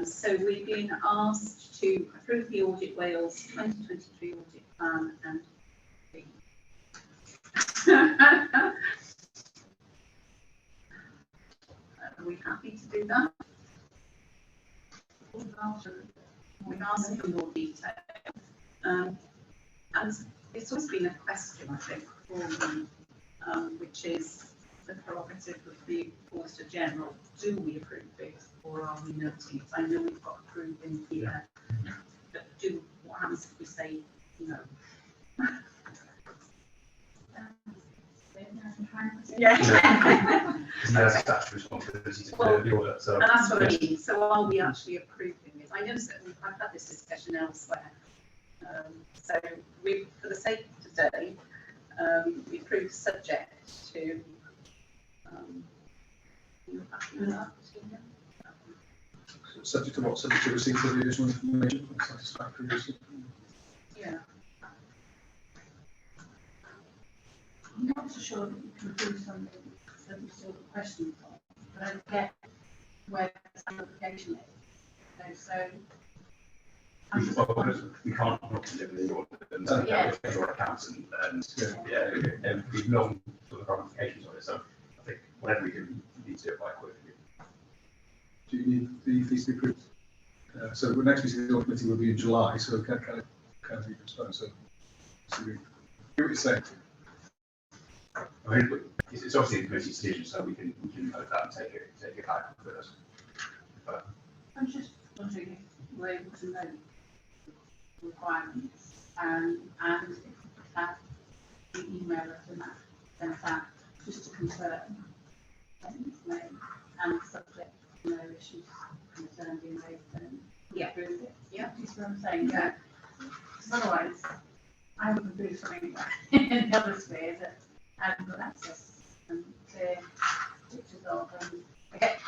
So we've been asked to approve the Audit Wales 2023 audit plan and fee. Are we happy to do that? We've asked for more detail. And it's always been a question, I think, for me, which is the prerogative of the Auditor General. Do we approve it or are we noting it? I know we've got approve in here, but what happens if we say no? Yeah. committee has a statutory responsibility to Well, do the audit, so. And that's what I mean, so are we actually approving it? I know that I've had this discussion elsewhere. So we, for the sake of today, we approve subject to, you happy with that? Tina? Subject to what? Subject to receipt of the additional information and satisfactory receipt. Yeah. I'm not so sure that you can do something that you still have questions on, but I get where the application is. So, We can't look at the audit and Yeah. your accounts and we've known sort of ramifications of it, so I think whatever we do, we need to do it quite quickly. Do you need the fees to be approved? So the next meeting of the audit committee will be in July, so can be postponed. So we hear what you're saying. I mean, it's obviously the committee's decision, so we can note that and take it back with us. But I'm just wondering if we're able to know requirements and if we could have the email of that sent out just to confirm that it's made and subject to no issues concerned being made, then Yeah. approve it. Yeah. Do you see what I'm saying? Yeah. Because otherwise, I would do something in the other sphere that I haven't got access and clear pictures of. And I get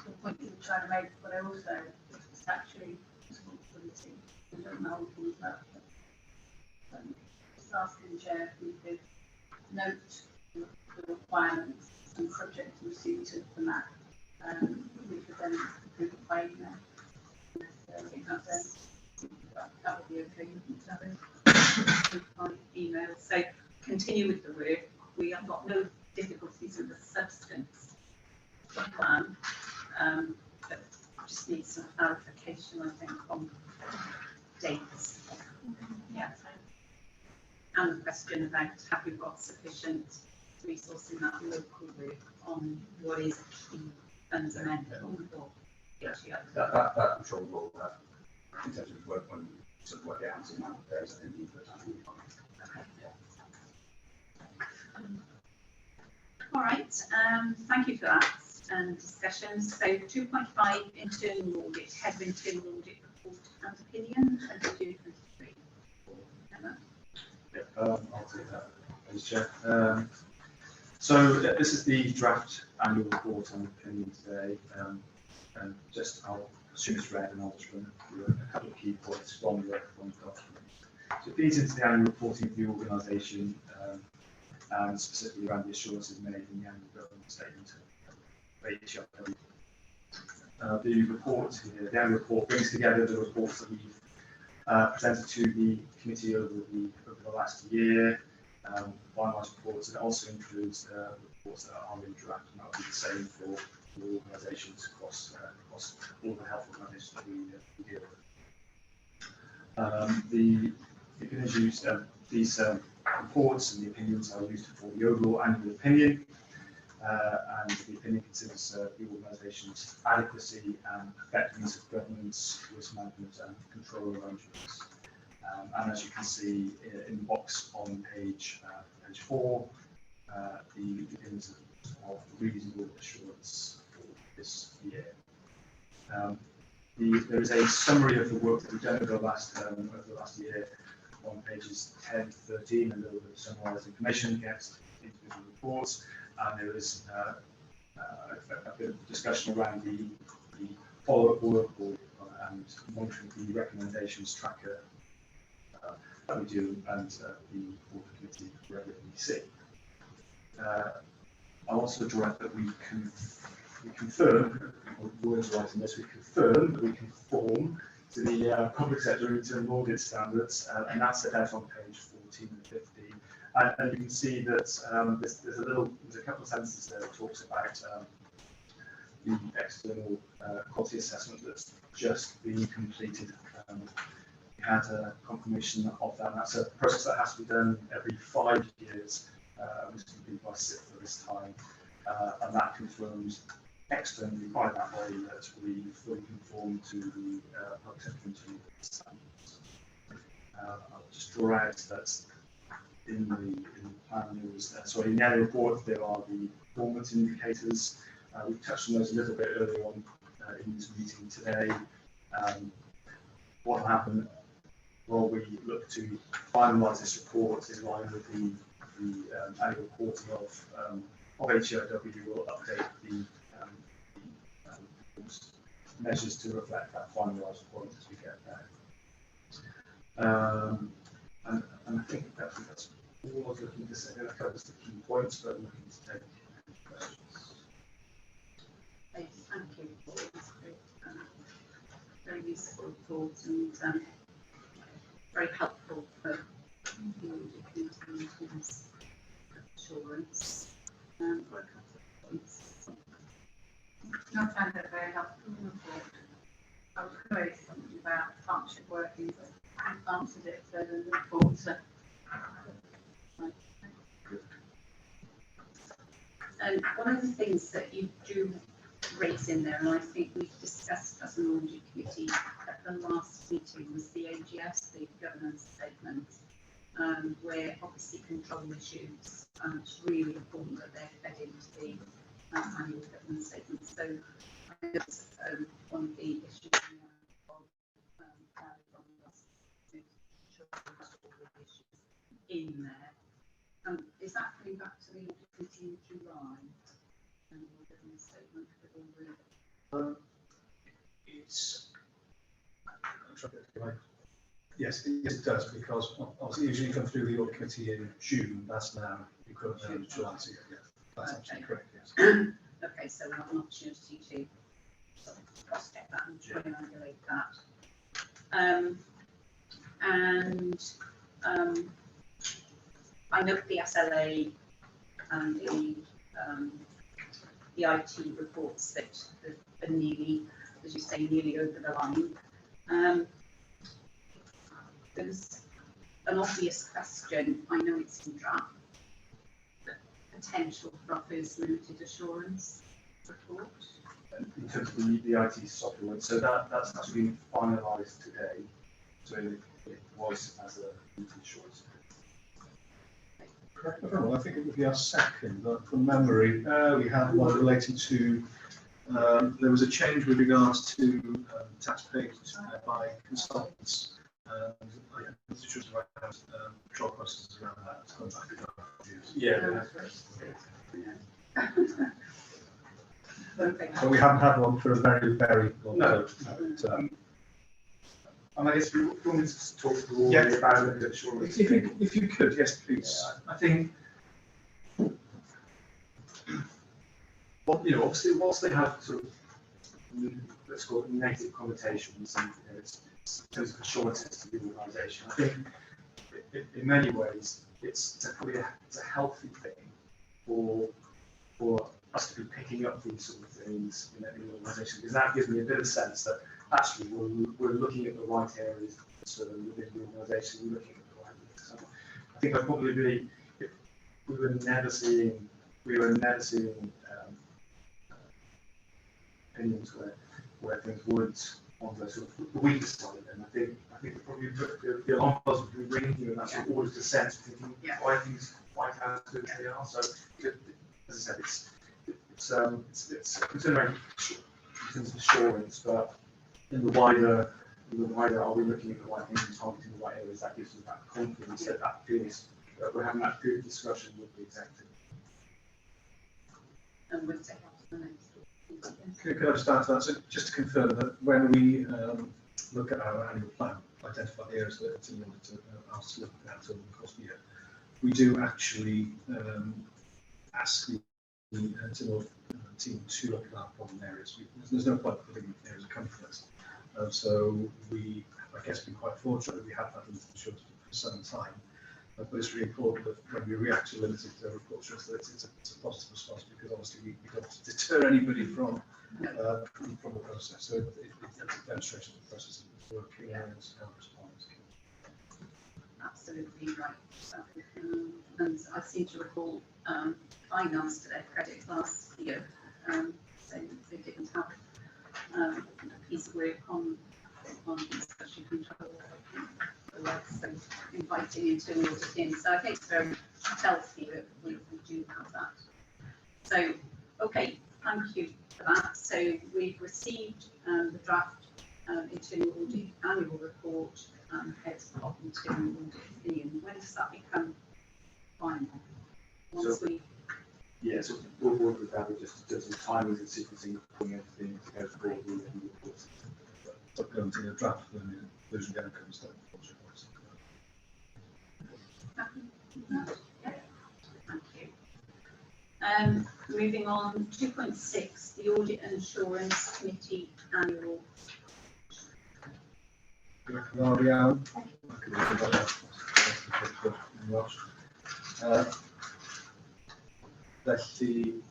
the point you're trying to make, but I also, it's the statutory responsibility to don't hold things up. But, just asking the chair if you could note the requirements and subject to receipt of the map. We could then approve it by email. So I think that would be okay. By email, so continue with the work. We have got no difficulties with the substance of the plan, but just need some clarification, I think, on dates. Yeah. And the question about have we got sufficient resource in that local work on what is key fundamental for that I'm sure we'll in terms of work on sort of work it out in amount of days, I think we put time. All right, thank you for that discussion. So 2.5 internal audit, head of internal audit report and opinion, 22-23. Emma? I'll take that, as Chair. So this is the draft annual report on opinion today. And just I'll assume it's read and I'll just run through a couple of key points from the document. So it feeds into the annual reporting of the organisation and specifically around the assurances made in the annual government statement. The report here, the annual report brings together the reports that we've presented to the committee over the last year, finalised reports, and it also includes reports that are in draft, and that will be the same for organisations across all the health organisations that we deal with. The opinions used, these reports and the opinions are used for the overall annual opinion, and the opinion considers the organisation's adequacy and effectiveness of governance, risk management and control arrangements. And as you can see in the box on page 4, the opinions of reasonable assurance for this year. There is a summary of the work that we've done over the last year on pages 10 to 13, and a little bit of summarised information against individual reports. And there is a bit of discussion around the follow-up work and monitoring the recommendations tracker that we do and the board committee regularly see. I'll also direct that we confirm, words right in this, we confirm that we conform to the public sector internal audit standards, and that's set out on page 14 and 15. And you can see that there's a couple of sentences there that talks about the external quality assessment that's just been completed. We had a confirmation of that, and that's a process that has to be done every 5 years, which is completed by SIP for this time, and that confirms externally by that body that we fully conform to the public sector internal standards. I'll just draw out that in the plan, there was, sorry, in the annual report, there are the performance indicators. We touched on those a little bit earlier on in this meeting today. What will happen while we look to finalise this report in line with the annual reporting of HRW, will update the measures to reflect that finalised report as we get there. And I think that's all I was looking to say. That covers the key points, but I'm looking to take questions. Thank you for this very useful report and very helpful for the committee's assurance. For a couple of points. I found it very helpful report. I was going to say something about partnership working, but I answered it further in the report. So. And one of the things that you do raise in there, and I think we've discussed as an audit committee at the last meeting, was the AGS, the governance statement, where obviously control issues, it's really important that they're fed into the annual governance statement. So I think that's one of the issues in there. Is that coming back to the audit committee in July? Statement with all the It's. Yes, it does, because obviously usually come through the audit committee in June. That's now you could have July. So yeah, that's absolutely correct. Yes. Okay, so we'll have an opportunity to sort of cross-check that and triangulate that. I note the SLA and the IT reports that are nearly, as you say, nearly over the line. There's an obvious question. I know it's in draft, but potential for our first limited assurance report. In terms of the IT software, so that's actually been finalised today. So it was as a limited assurance. Correct. I think it would be our second, but from memory, we had one relating to, there was a change with regards to tax paid by consultants. And I think the right control processes around that. It's gone back a couple of years. Yeah. Okay. So we haven't had one for a very, very long time. And I guess we wanted to talk to all about limited assurance. If you could, yes, please. Yeah, I think, well, obviously, whilst they have sort of, let's call it negative connotations, and it's in terms of assurances to the organisation, I think in many ways it's a healthy thing for us to be picking up these sort of things in the organisation, because that gives me a bit of sense that actually we're looking at the right areas within the organisation, we're looking at the right things. So I think I'd probably be, if we were never seeing opinions where things would on the sort of the weaker side, then I think probably the alarm bells would be ringing, and that's always the sense of thinking why things quite as good as they are. So as I said, it's considering in terms of assurance, but in the wider, are we looking at the right things and targeting the right areas? That gives us that confidence that feels that we're having that good discussion with the executive. And we'll take up to the next. Could I just add to that? So just to confirm that when we look at our annual plan, identify the areas that it's in order to ask to look at over the course of the year, we do actually ask the team to look at our problem areas. There's no point putting areas of confidence. So we, I guess, been quite fortunate that we have that limited assurance for some time. But it's really important that when we react to limited reports, that it's a positive response, because obviously we don't deter anybody from the process. So it's a demonstration of the process is working and how it responds. Absolutely right. And I seem to recall finance to their credit last year, saying that they didn't have a piece of work on inspection control. rights and inviting internal audit in. So I think it's very healthy that we do have that. So, okay, thank you for that. So we've received the draft internal audit annual report heads of internal audit opinion. When does that become final? Once So, we yeah, so we'll work with that, just does the timing and sequencing, putting everything together for the report. But going to the draft when the version again comes down. Thank you. Moving on, 2.6, the Audit and Assurance Committee annual. Felly,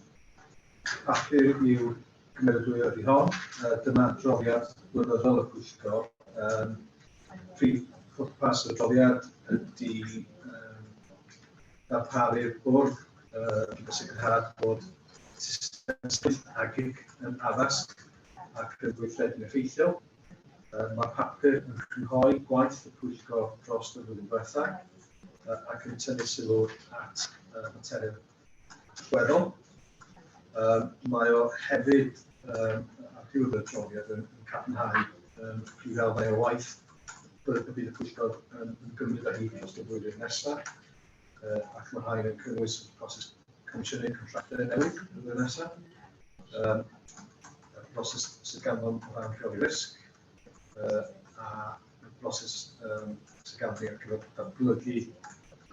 papur i'w cymeradwyo ydy hon. Dyma adroddiad blynyddol y pwyllgor. Prif pwrpas y adroddiad ydy darparu'r bwrdd gyda sicrhad bod system agig yn addasg ac yn gweithredu'n effeithiol. Mae'r papur yn crynhoi gwaith y pwyllgor dros y flwyddyn diwethaf ac yn tynnu sylw at materion allweddol. Mae o hefyd ar ddiwedd y adroddiad yn cadarnhau prif elfau o waith bydd y pwyllgor yn gymryd â hi dros y flwyddyn nesaf ac mae rhain yn cynnwys proses comisiynu contractau newydd y flwyddyn nesaf. Proses sydd ganddo o ran rheoli risg a broses sydd ganddo ar gyfer datblygu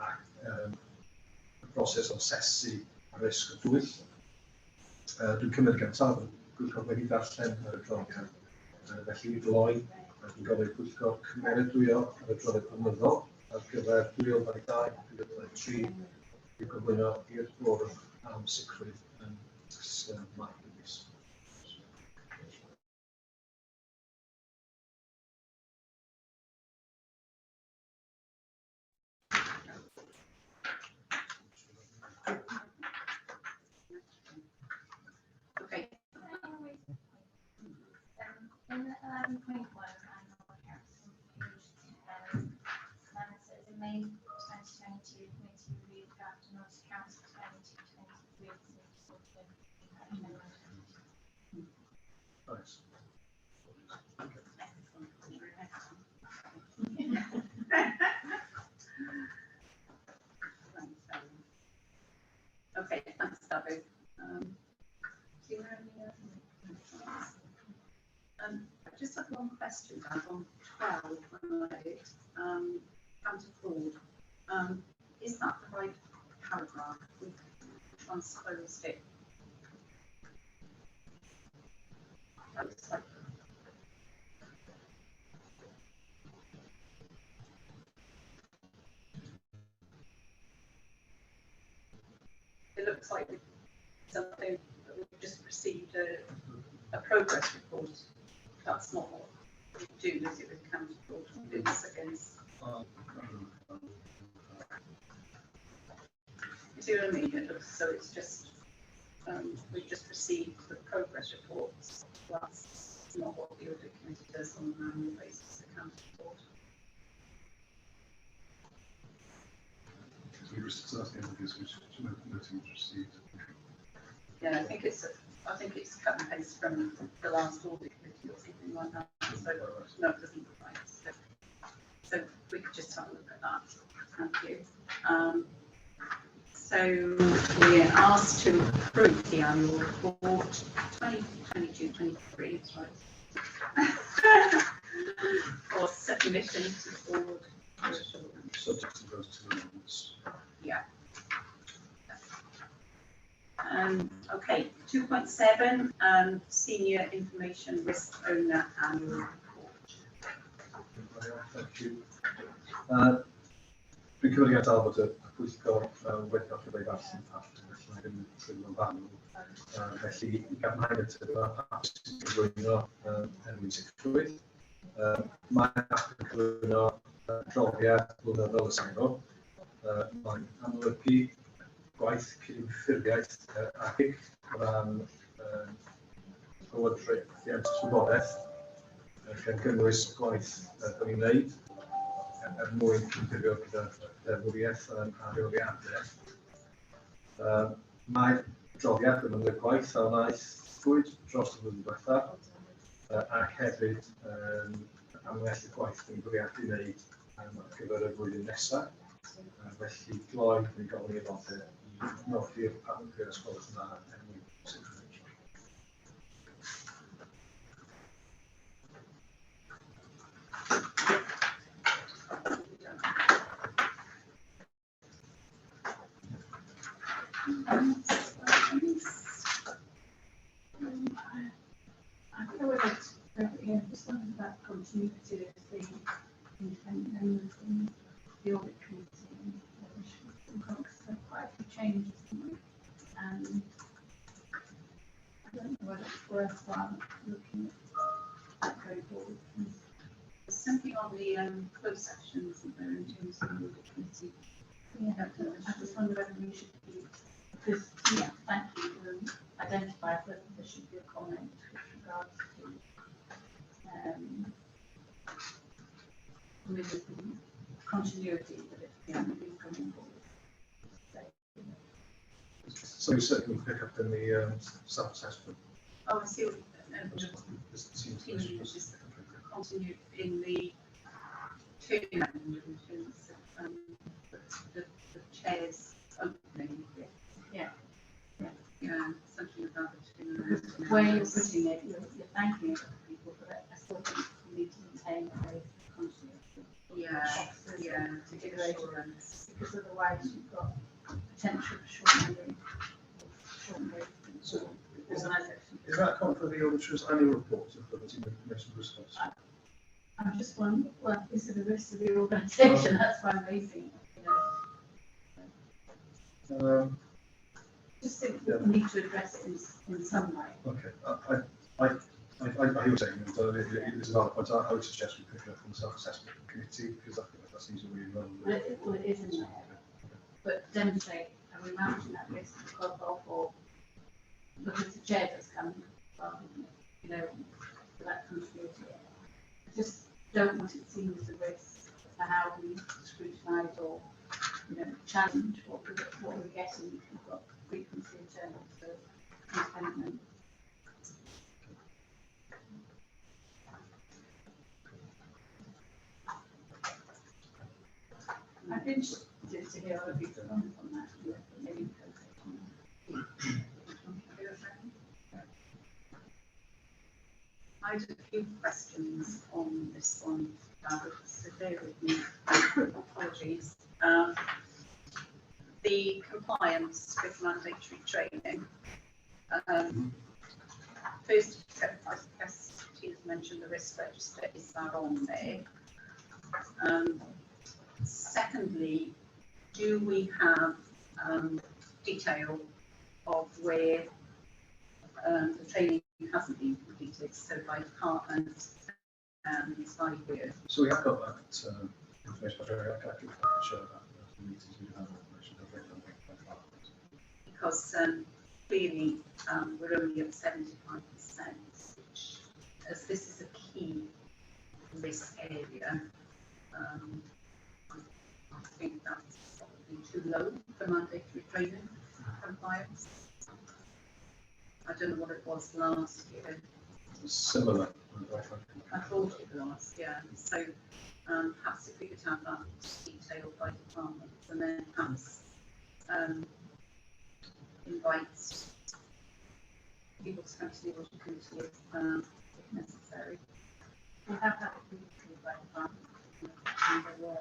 ac y broses o asesu risg o dwyll. Dwi'n cymryd gyntaf, pwyllgor wedi darllen yr adroddiad. Felly i gloi, dwi'n gofyn pwyllgor cymeradwyo yr adroddiad blynyddol ar gyfer 2022-2023 i'w gyflwyno i'r bwrdd am sicrwydd yn system Maes. Okay. In 11.1, annual accounts on page 10, it says in May 2022, committee reviewed draft and audit accounts for 2023. Nice. Okay, thanks, David. Do you have any I just have one question on 12 when I edit, counter fraud. Is that the right paragraph? We've transposed it. That looks like it looks like something that we've just received a progress report. That's not what we do, is it, with counter fraud? It's against. You see what I mean? It looks, so it's just we've just received the progress reports. That's not what the audit committee does on an annual basis. The counter fraud. So we were asking this, which noting was received. Yeah, I think it's cut and paste from the last audit committee or something like that. So no, it doesn't look right. So we could just have a look at that. Thank you. So we are asked to approve the annual report 2022-23. That's right. For submission to the board. Subject to those two amendments. Yeah. Okay, 2.7, Senior Information Risk Owner Annual Report. Thank you. Dwi'n cymryd at bod y pwyllgor wedi cael cyfle i ddarllen papur, felly ddim yn trwy'n fanwl. Felly, i gadarnhau y papur sy'n cyflwyno enwyn sicrwydd. Mae'n papur yn cyflwyno adroddiad blynyddol y Sangor. Mae'n amlygu gwaith cydymffurfiaeth agig o ran llywodraethiant wybodaeth gan gynnwys gwaith da ni'n wneud mwyn cynllunio gyda deddfwriaeth a reoliadau. Mae'r adroddiad yn ymwneud gwaith a wnaeth bwyd dros y flwyddyn diwethaf ac hefyd amwell y gwaith yn bwriadu wneud ar gyfer y flwyddyn nesaf. Felly gloi ni'n gofyn i aelodau i nodi'r papur ysgol yna er mwyn sicrhau. I feel like just wondering about continuity of the independent members in the audit committee. We've got quite a few changes, haven't we? And I don't know whether it's worthwhile looking at that going forward. There's something on the closed sections in there in terms of the audit committee. Yeah, I just wonder whether we should be, because, yeah, thank you, identify that there should be a comment with regards to with the continuity that it's been coming forward. So we certainly pick up in the self-assessment. Oh, I see what Continuity. continue in the term in terms of the chair's opening. Yeah. Yeah, something about the two. Where you're putting it, you're thanking other people, but I still think you need to maintain a continuity. Yeah, to give assurance. Because otherwise you've got potential for short-handling. So is that come from the auditor's annual report of the information response? I'm just wondering, well, is it the rest of the organisation? That's why I'm raising it. Just think we need to address it in some way. Okay, I hear what you're saying, and there's another point I would suggest we pick it up from the self-assessment committee, because I think that seems to be relevant. Well, it is in there, but demonstrate, are we managing that risk because of, or because the chair does come, for that continuity. I just don't want it seen as a risk for how we scrutinise or, challenge what we're getting. We've got frequency in terms of independent. I've been interested to hear other people's comments on that. Maybe I had a few questions on this one, so bear with me. Apologies. The compliance with mandatory training. First, I guess Tina's mentioned the risk register. Is that on there? Secondly, do we have detail of where the training hasn't been completed, so by department and by year? So we have got that information, but I can share that in the meetings we have information. Because clearly we're only at 75%, which, as this is a key risk area, I think that's probably too low for mandatory training compliance. I don't know what it was last year. Similar. I thought it was, yeah. So perhaps if we could have that detailed by departments, and then perhaps invite people to come to the audit committee if necessary. we have that weekly by department. And there were,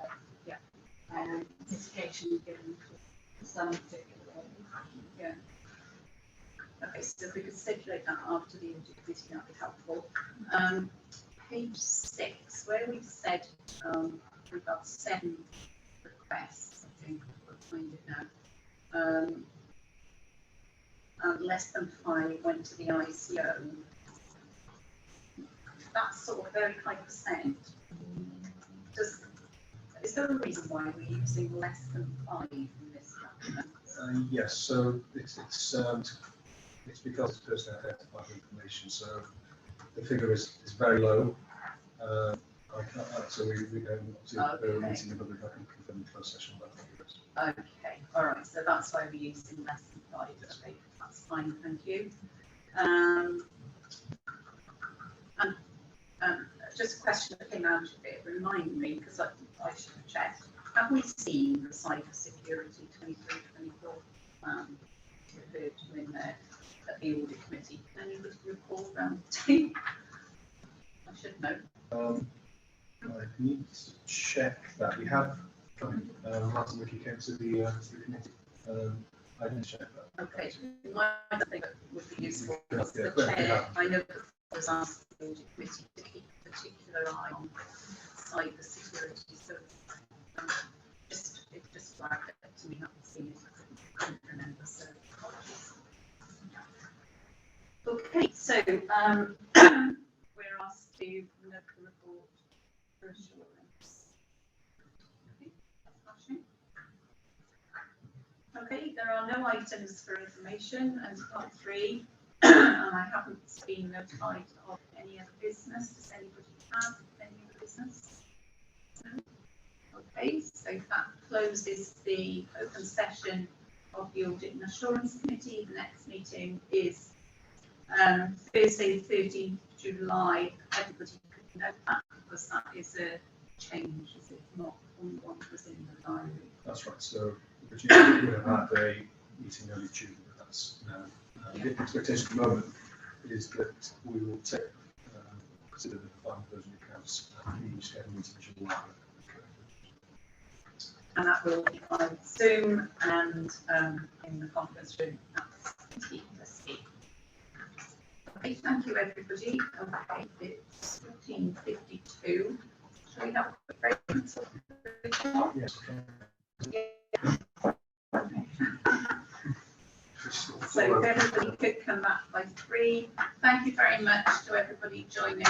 mitigation given to some particular areas. Yeah. Okay, so if we could stipulate that after the audit committee, that would be helpful. Page 6, where we've said we've got 7 requests, I think we'll find it now. And less than 5 went to the ICO. That's sort of very high percent. Is there a reason why we're using less than 5 in this document? Yes, so it's because it's personally identified information, so the figure is very low. I that, so we obviously the meeting of the I can confirm the closed session on that. Okay, all right, so that's why we're using less than 5. Okay, that's fine, thank you. And just a question that came out of it, remind me, because I should have checked. Have we seen the cyber security 23-24 plan referred to in there at the audit committee? Can anybody recall around the team? I should know. I need to check that. We have, Martin Wiki came to the committee. I didn't check that. Okay, my thing that would be useful Yeah, is the yeah, chair. yeah. I know that I was asked the audit committee to keep a particular eye on cyber security, so it just flagged it to me, haven't seen it, I couldn't remember, so apologies. Okay, so we're asked to note the report for assurance. Okay, that's flashing. Okay, there are no items for information and part 3, and I haven't been notified of any other business. Does anybody have any other business? No? Okay, so that closes the open session of the Audit and Assurance Committee. The next meeting is Thursday, 13th July. Everybody could note that because that is a change, is it not, on what was in the diary? That's right. So we would have had a meeting early June, but that's now. The expectation at the moment is that we will consider the final version of accounts in the scheduled meeting in July. And that will be on Zoom and in the conference room at TSC. Okay, thank you everybody. Okay, it's 14:52. Shall we have a break? Yes. So if everybody could come back by 3. Thank you very much to everybody joining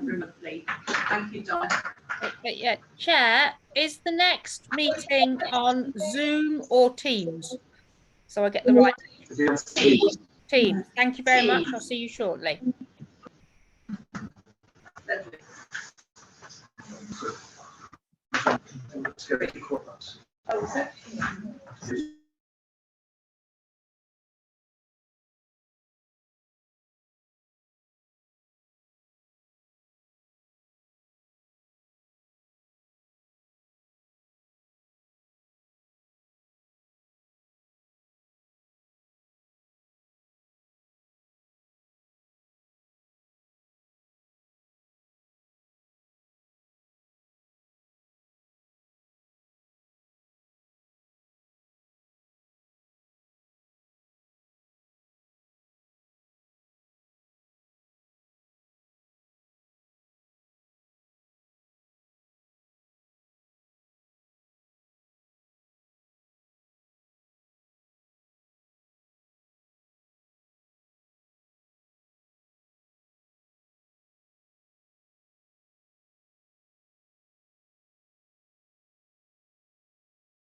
remotely. Thank you, Don. But yeah, Chair, is the next meeting on Zoom or Teams? So I get the right Teams. Thank you very much. I'll see you shortly. Lovely. Let's get a quick Oh, is it?